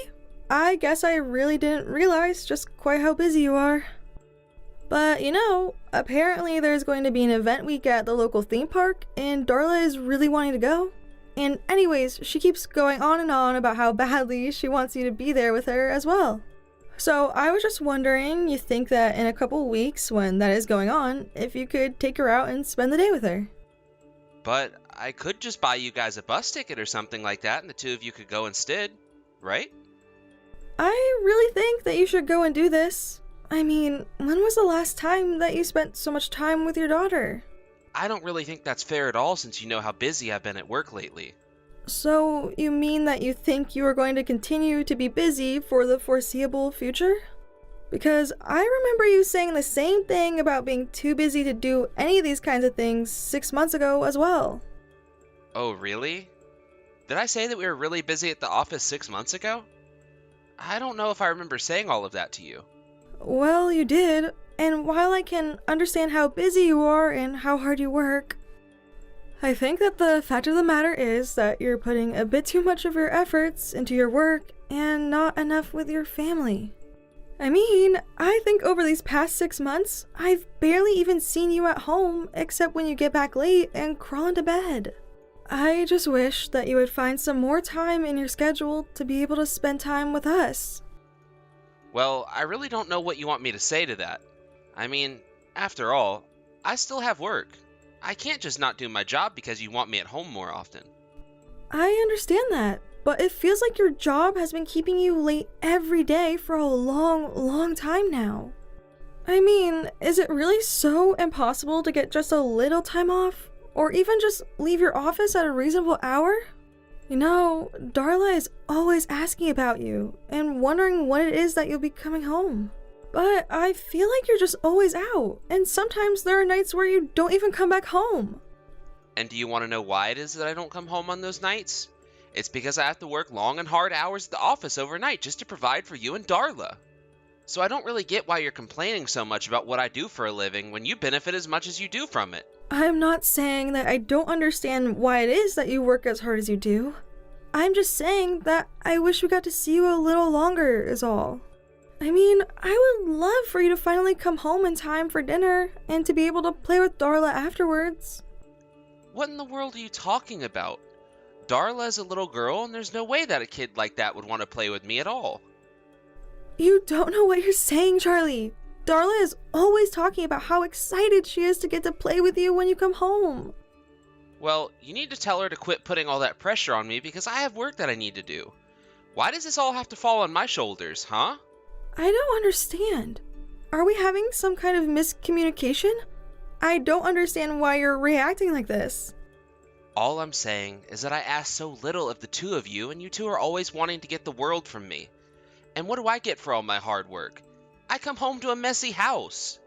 I guess I really didn't realize just quite how busy you are. But you know, apparently there's going to be an event week at the local theme park, and Darla is really wanting to go. And anyways, she keeps going on and on about how badly she wants you to be there with her as well. So I was just wondering, you think that in a couple weeks when that is going on, if you could take her out and spend the day with her? But I could just buy you guys a bus ticket or something like that, and the two of you could go instead, right? I really think that you should go and do this. I mean, when was the last time that you spent so much time with your daughter? I don't really think that's fair at all since you know how busy I've been at work lately. So, you mean that you think you are going to continue to be busy for the foreseeable future? Because I remember you saying the same thing about being too busy to do any of these kinds of things 6 months ago as well. Oh, really? Did I say that we were really busy at the office 6 months ago? I don't know if I remember saying all of that to you. Well, you did, and while I can understand how busy you are and how hard you work, I think that the fact of the matter is that you're putting a bit too much of your efforts into your work and not enough with your family. I mean, I think over these past 6 months, I've barely even seen you at home except when you get back late and crawl into bed. I just wish that you would find some more time in your schedule to be able to spend time with us. Well, I really don't know what you want me to say to that. I mean, after all, I still have work. I can't just not do my job because you want me at home more often. I understand that, but it feels like your job has been keeping you late every day for a long time now. I mean, is it really so impossible to get just a little time off? Or even just leave your office at a reasonable hour? You know, Darla is always asking about you and wondering when it is that you'll be coming home. But I feel like you're just always out, and sometimes there are nights where you don't even come back home. And do you want to know why it is that I don't come home on those nights? It's because I have to work long and hard hours at the office overnight just to provide for you and Darla. So I don't really get why you're complaining so much about what I do for a living when you benefit as much as you do from it. I'm not saying that I don't understand why it is that you work as hard as you do. I'm just saying that I wish we got to see you a little longer is all. I mean, I would love for you to finally come home in time for dinner and to be able to play with Darla afterwards. What in the world are you talking about? Darla is a little girl, and there's no way that a kid like that would want to play with me at all. You don't know what you're saying, Charlie. Darla is always talking about how excited she is to get to play with you when you come home. Well, you need to tell her to quit putting all that pressure on me because I have work that I need to do. Why does this all have to fall on my shoulders, huh? I don't understand. Are we having some kind of miscommunication? I don't understand why you're reacting like this. All I'm saying is that I ask so little of the two of you, and you two are always wanting to get the world from me. And what do I get for all my hard work? I come home to a messy house.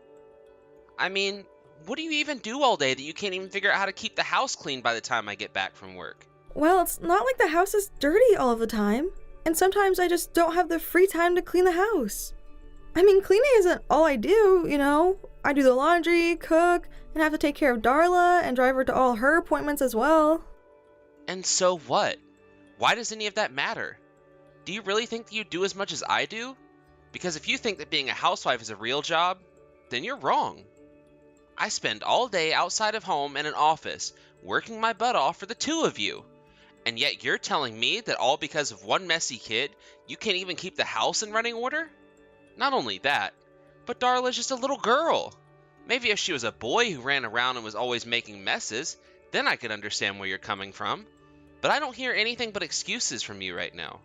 I mean, what do you even do all day that you can't even figure out how to keep the house clean by the time I get back from work? Well, it's not like the house is dirty all of the time. And sometimes I just don't have the free time to clean the house. I mean, cleaning isn't all I do, you know? I do the laundry, cook, and have to take care of Darla and drive her to all her appointments as well. And so what? Why does any of that matter? Do you really think that you do as much as I do? Because if you think that being a housewife is a real job, then you're wrong. I spend all day outside of home in an office, working my butt off for the two of you. And yet you're telling me that all because of one messy kid, you can't even keep the house in running order? Not only that, but Darla's just a little girl. Maybe if she was a boy who ran around and was always making messes, then I could understand where you're coming from. But I don't hear anything but excuses from you right now.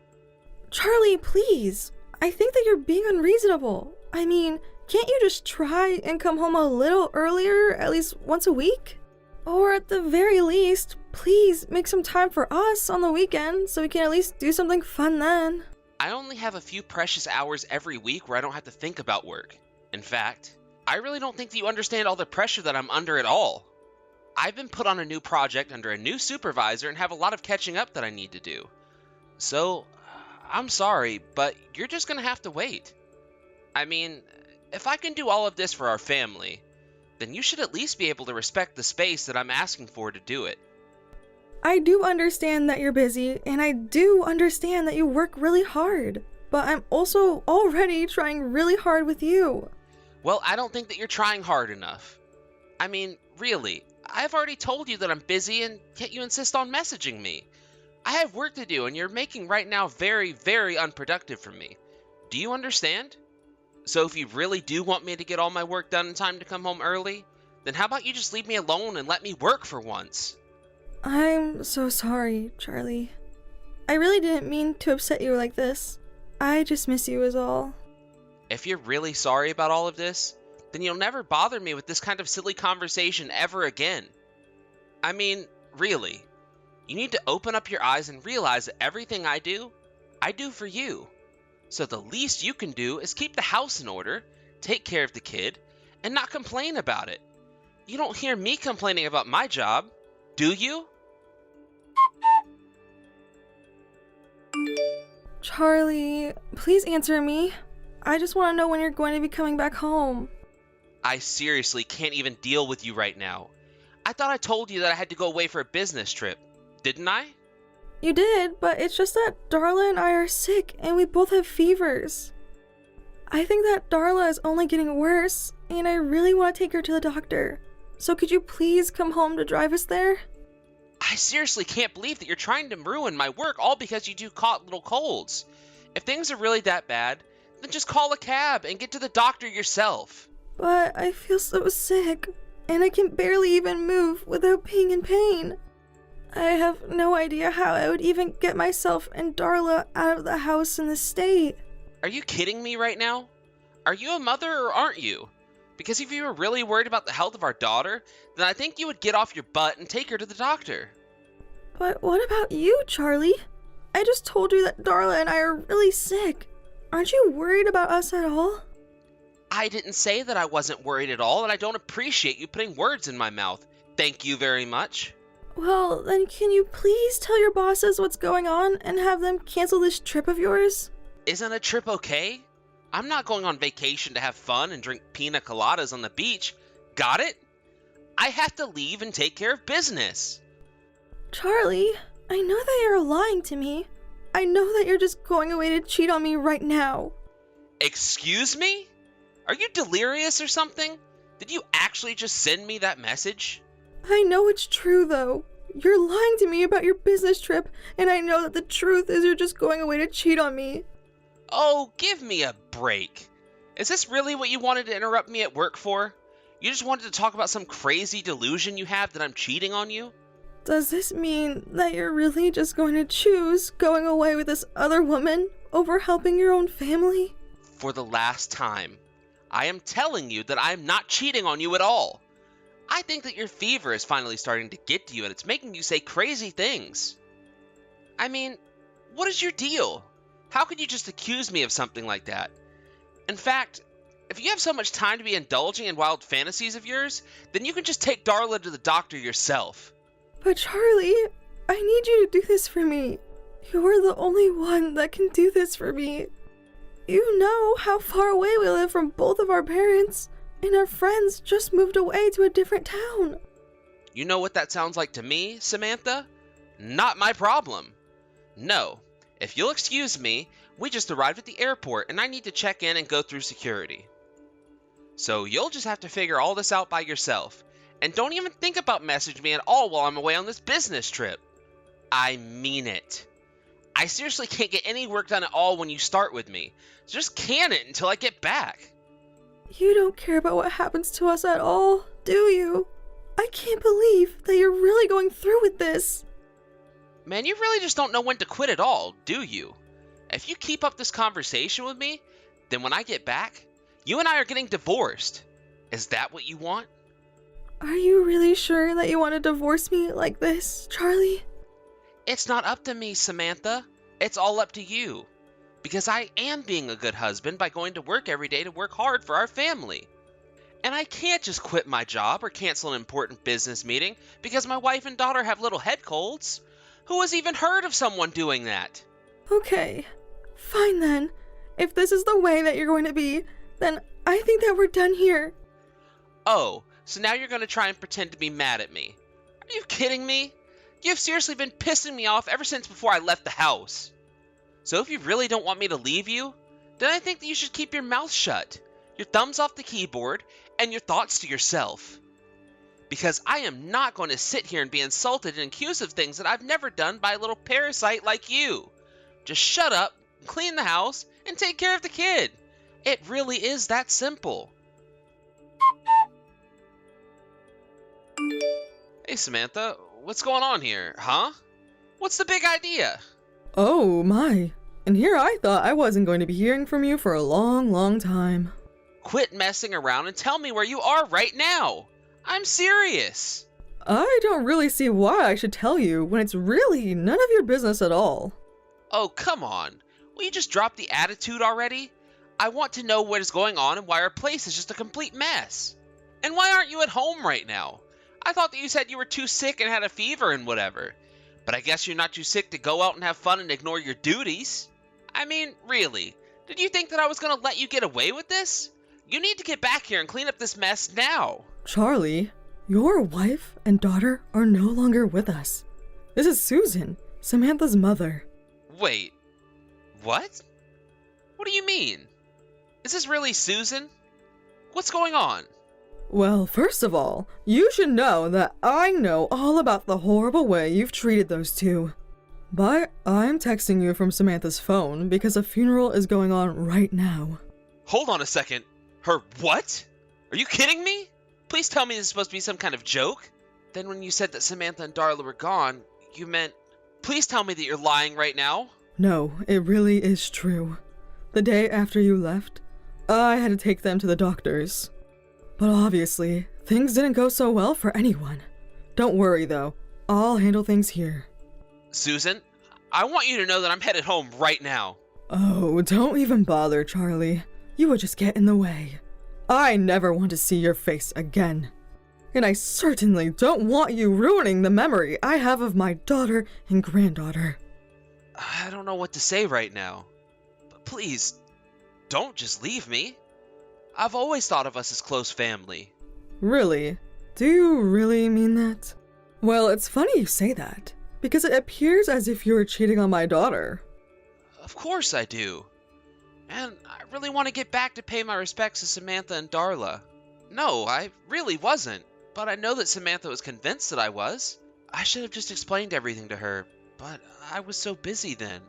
Charlie, please. I think that you're being unreasonable. I mean, can't you just try and come home a little earlier, at least once a week? Or at the very least, please make some time for us on the weekend so we can at least do something fun then. I only have a few precious hours every week where I don't have to think about work. In fact, I really don't think that you understand all the pressure that I'm under at all. I've been put on a new project under a new supervisor and have a lot of catching up that I need to do. So, I'm sorry, but you're just gonna have to wait. I mean, if I can do all of this for our family, then you should at least be able to respect the space that I'm asking for to do it. I do understand that you're busy, and I do understand that you work really hard, but I'm also already trying really hard with you. Well, I don't think that you're trying hard enough. I mean, really, I've already told you that I'm busy, and yet you insist on messaging me. I have work to do, and you're making right now very, very unproductive for me. Do you understand? So if you really do want me to get all my work done in time to come home early, then how about you just leave me alone and let me work for once? I'm so sorry, Charlie. I really didn't mean to upset you like this. I just miss you is all. If you're really sorry about all of this, then you'll never bother me with this kind of silly conversation ever again. I mean, really, you need to open up your eyes and realize that everything I do for you. So the least you can do is keep the house in order, take care of the kid, and not complain about it. You don't hear me complaining about my job, do you? Charlie, please answer me. I just want to know when you're going to be coming back home. I seriously can't even deal with you right now. I thought I told you that I had to go away for a business trip, didn't I? You did, but it's just that Darla and I are sick and we both have fevers. I think that Darla is only getting worse, and I really want to take her to the doctor. So could you please come home to drive us there? I seriously can't believe that you're trying to ruin my work all because you two caught little colds. If things are really that bad, then just call a cab and get to the doctor yourself. But I feel so sick, and I can barely even move without being in pain. I have no idea how I would even get myself and Darla out of the house in this state. Are you kidding me right now? Are you a mother or aren't you? Because if you were really worried about the health of our daughter, then I think you would get off your butt and take her to the doctor. But what about you, Charlie? I just told you that Darla and I are really sick. Aren't you worried about us at all? I didn't say that I wasn't worried at all, and I don't appreciate you putting words in my mouth. Thank you very much. Well, then can you please tell your bosses what's going on and have them cancel this trip of yours? Isn't a trip okay? I'm not going on vacation to have fun and drink pina coladas on the beach. Got it? I have to leave and take care of business. Charlie, I know that you're lying to me. I know that you're just going away to cheat on me right now. Excuse me? Are you delirious or something? Did you actually just send me that message? I know it's true, though. You're lying to me about your business trip, and I know that the truth is you're just going away to cheat on me. Oh, give me a break. Is this really what you wanted to interrupt me at work for? You just wanted to talk about some crazy delusion you have that I'm cheating on you? Does this mean that you're really just going to choose going away with this other woman over helping your own family? For the last time, I am telling you that I am not cheating on you at all. I think that your fever is finally starting to get to you and it's making you say crazy things. I mean, what is your deal? How could you just accuse me of something like that? In fact, if you have so much time to be indulging in wild fantasies of yours, then you can just take Darla to the doctor yourself. But Charlie, I need you to do this for me. You're the only one that can do this for me. You know how far away we live from both of our parents, and our friends just moved away to a different town. You know what that sounds like to me, Samantha? Not my problem. No. If you'll excuse me, we just arrived at the airport and I need to check in and go through security. So you'll just have to figure all this out by yourself. And don't even think about messaging me at all while I'm away on this business trip. I mean it. I seriously can't get any work done at all when you start with me. So just can it until I get back. You don't care about what happens to us at all, do you? I can't believe that you're really going through with this. Man, you really just don't know when to quit at all, do you? If you keep up this conversation with me, then when I get back, you and I are getting divorced. Is that what you want? Are you really sure that you want to divorce me like this, Charlie? It's not up to me, Samantha. It's all up to you. Because I am being a good husband by going to work every day to work hard for our family. And I can't just quit my job or cancel an important business meeting because my wife and daughter have little head colds. Who has even heard of someone doing that? Okay, fine then. If this is the way that you're going to be, then I think that we're done here. Oh, so now you're going to try and pretend to be mad at me. Are you kidding me? You've seriously been pissing me off ever since before I left the house. So if you really don't want me to leave you, then I think that you should keep your mouth shut, your thumbs off the keyboard, and your thoughts to yourself. Because I am not going to sit here and be insulted and accused of things that I've never done by a little parasite like you. Just shut up, clean the house, and take care of the kid. It really is that simple. Hey Samantha, what's going on here, huh? What's the big idea? Oh my, and here I thought I wasn't going to be hearing from you for a long, long time. Quit messing around and tell me where you are right now. I'm serious. I don't really see why I should tell you when it's really none of your business at all. Oh, come on. Will you just drop the attitude already? I want to know what is going on and why our place is just a complete mess. And why aren't you at home right now? I thought that you said you were too sick and had a fever and whatever. But I guess you're not too sick to go out and have fun and ignore your duties. I mean, really, did you think that I was going to let you get away with this? You need to get back here and clean up this mess now. Charlie, Your wife and daughter are no longer with us. This is Susan, Samantha's mother. Wait, what? What do you mean? Is this really Susan? What's going on? Well, first of all, you should know that I know all about the horrible way you've treated those two. But I'm texting you from Samantha's phone because a funeral is going on right now. Hold on a second. Her what? Are you kidding me? Please tell me this is supposed to be some kind of joke. Then when you said that Samantha and Darla were gone, you meant... Please tell me that you're lying right now. No, it really is true. The day after you left, I had to take them to the doctors. But obviously, things didn't go so well for anyone. Don't worry though, I'll handle things here. Susan, I want you to know that I'm headed home right now. Oh, don't even bother, Charlie. You would just get in the way. I never want to see your face again. And I certainly don't want you ruining the memory I have of my daughter and granddaughter. I don't know what to say right now. But please, don't just leave me. I've always thought of us as close family. Really? Do you really mean that? Well, it's funny you say that, because it appears as if you were cheating on my daughter. Of course I do. And I really want to get back to pay my respects to Samantha and Darla. No, I really wasn't. But I know that Samantha was convinced that I was. I should have just explained everything to her, but I was so busy then.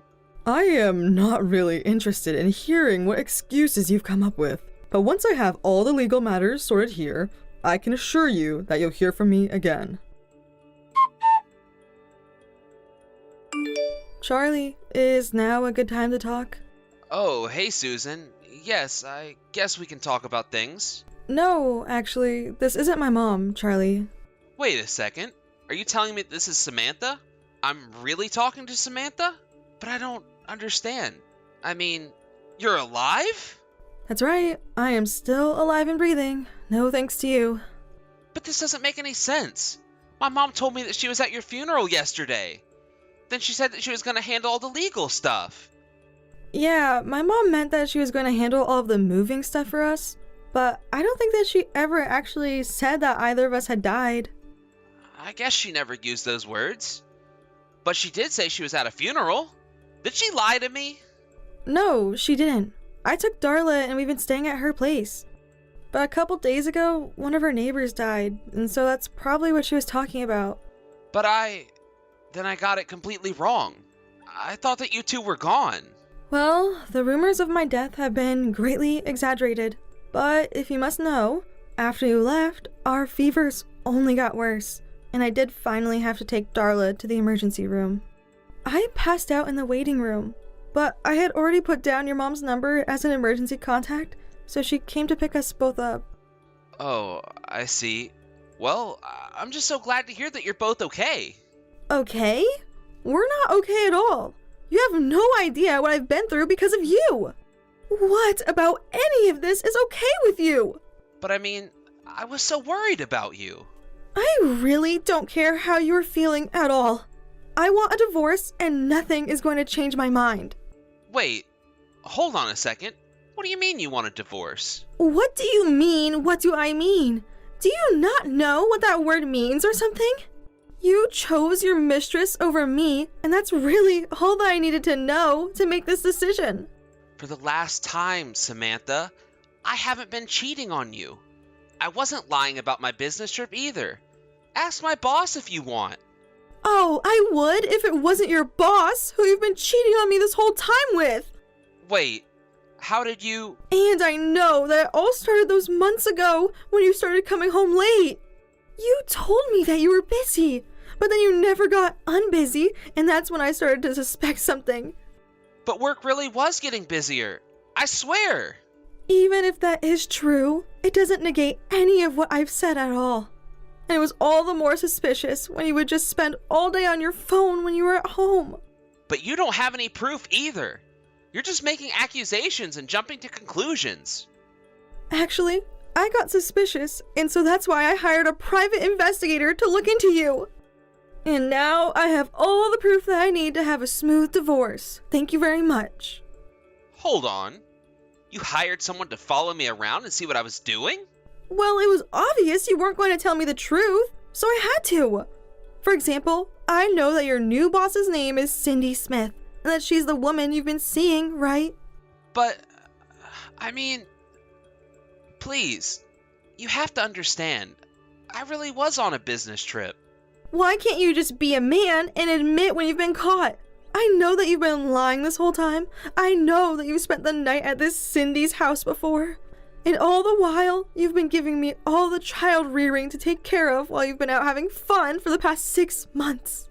I am not really interested in hearing what excuses you've come up with. But once I have all the legal matters sorted here, I can assure you that you'll hear from me again. Charlie, is now a good time to talk? Oh, hey Susan. Yes, I guess we can talk about things. No, actually, this isn't my mom, Charlie. Wait a second. Are you telling me this is Samantha? I'm really talking to Samantha? But I don't understand. I mean, you're alive? That's right, I am still alive and breathing. No thanks to you. But this doesn't make any sense. My mom told me that she was at your funeral yesterday. Then she said that she was going to handle all the legal stuff. Yeah, my mom meant that she was going to handle all of the moving stuff for us, but I don't think that she ever actually said that either of us had died. I guess she never used those words. But she did say she was at a funeral. Did she lie to me? No, she didn't. I took Darla and we've been staying at her place. But a couple days ago, one of her neighbors died, and so that's probably what she was talking about. But then I got it completely wrong. I thought that you two were gone. Well, the rumors of my death have been greatly exaggerated. But if you must know, after you left, our fevers only got worse, and I did finally have to take Darla to the emergency room. I passed out in the waiting room, but I had already put down your mom's number as an emergency contact, so she came to pick us both up. Oh, I see. Well, I'm just so glad to hear that you're both okay. Okay? We're not okay at all. You have no idea what I've been through because of you. What about any of this is okay with you? But I mean, I was so worried about you. I really don't care how you're feeling at all. I want a divorce and nothing is going to change my mind. Wait, hold on a second. What do you mean you want a divorce? What do you mean? What do I mean? Do you not know what that word means or something? You chose your mistress over me, and that's really all that I needed to know to make this decision. For the last time, Samantha, I haven't been cheating on you. I wasn't lying about my business trip either. Ask my boss if you want. Oh, I would if it wasn't your boss, who you've been cheating on me this whole time with. Wait, how did you... And I know that it all started those months ago when you started coming home late. You told me that you were busy, but then you never got unbusy, and that's when I started to suspect something. But work really was getting busier. I swear. Even if that is true, it doesn't negate any of what I've said at all. And it was all the more suspicious when you would just spend all day on your phone when you were at home. But you don't have any proof either. You're just making accusations and jumping to conclusions. Actually, I got suspicious, and so that's why I hired a private investigator to look into you. And now I have all the proof that I need to have a smooth divorce. Thank you very much. Hold on. You hired someone to follow me around and see what I was doing? Well, it was obvious you weren't going to tell me the truth, so I had to. For example, I know that your new boss's name is Cindy Smith, and that she's the woman you've been seeing, right? But, I mean, please, you have to understand, I really was on a business trip. Why can't you just be a man and admit when you've been caught? I know that you've been lying this whole time. I know that you've spent the night at this Cindy's house before. And all the while, you've been giving me all the child rearing to take care of while you've been out having fun for the past 6 months.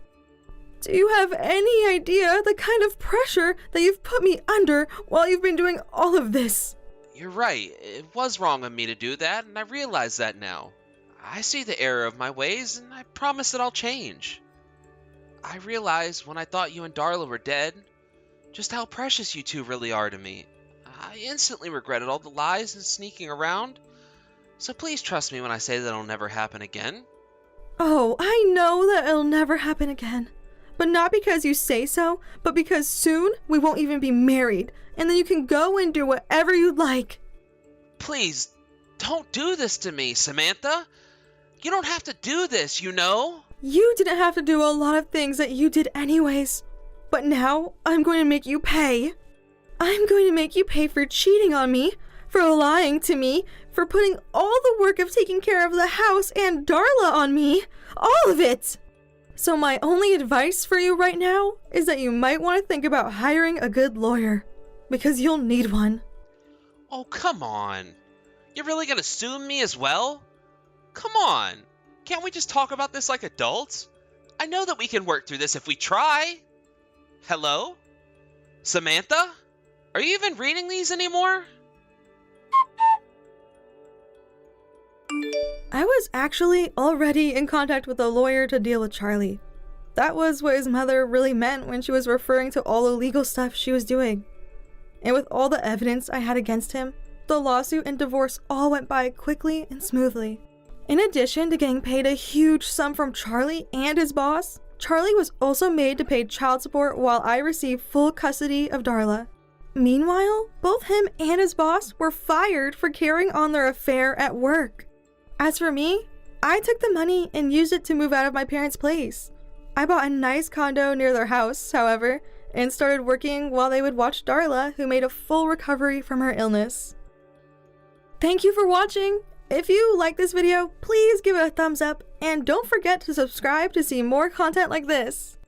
Do you have any idea the kind of pressure that you've put me under while you've been doing all of this? You're right, it was wrong of me to do that, and I realize that now. I see the error of my ways, and I promise that I'll change. I realized when I thought you and Darla were dead, just how precious you two really are to me. I instantly regretted all the lies and sneaking around, so please trust me when I say that it'll never happen again. Oh, I know that it'll never happen again. But not because you say so, but because soon we won't even be married, and then you can go and do whatever you like. Please, don't do this to me, Samantha. You don't have to do this, you know? You didn't have to do a lot of things that you did anyways. But now, I'm going to make you pay. I'm going to make you pay for cheating on me, for lying to me, for putting all the work of taking care of the house and Darla on me. All of it! So my only advice for you right now is that you might want to think about hiring a good lawyer. Because you'll need one. Oh, come on. You're really gonna sue me as well? Come on. Can't we just talk about this like adults? I know that we can work through this if we try. Hello? Samantha? Are you even reading these anymore? I was actually already in contact with a lawyer to deal with Charlie. That was what his mother really meant when she was referring to all the legal stuff she was doing. And with all the evidence I had against him, the lawsuit and divorce all went by quickly and smoothly. In addition to getting paid a huge sum from Charlie and his boss, Charlie was also made to pay child support while I received full custody of Darla. Meanwhile, both him and his boss were fired for carrying on their affair at work. As for me, I took the money and used it to move out of my parents' place. I bought a nice condo near their house, however, and started working while they would watch Darla, who made a full recovery from her illness. Thank you for watching! If you like this video, please give it a thumbs up, and don't forget to subscribe to see more content like this.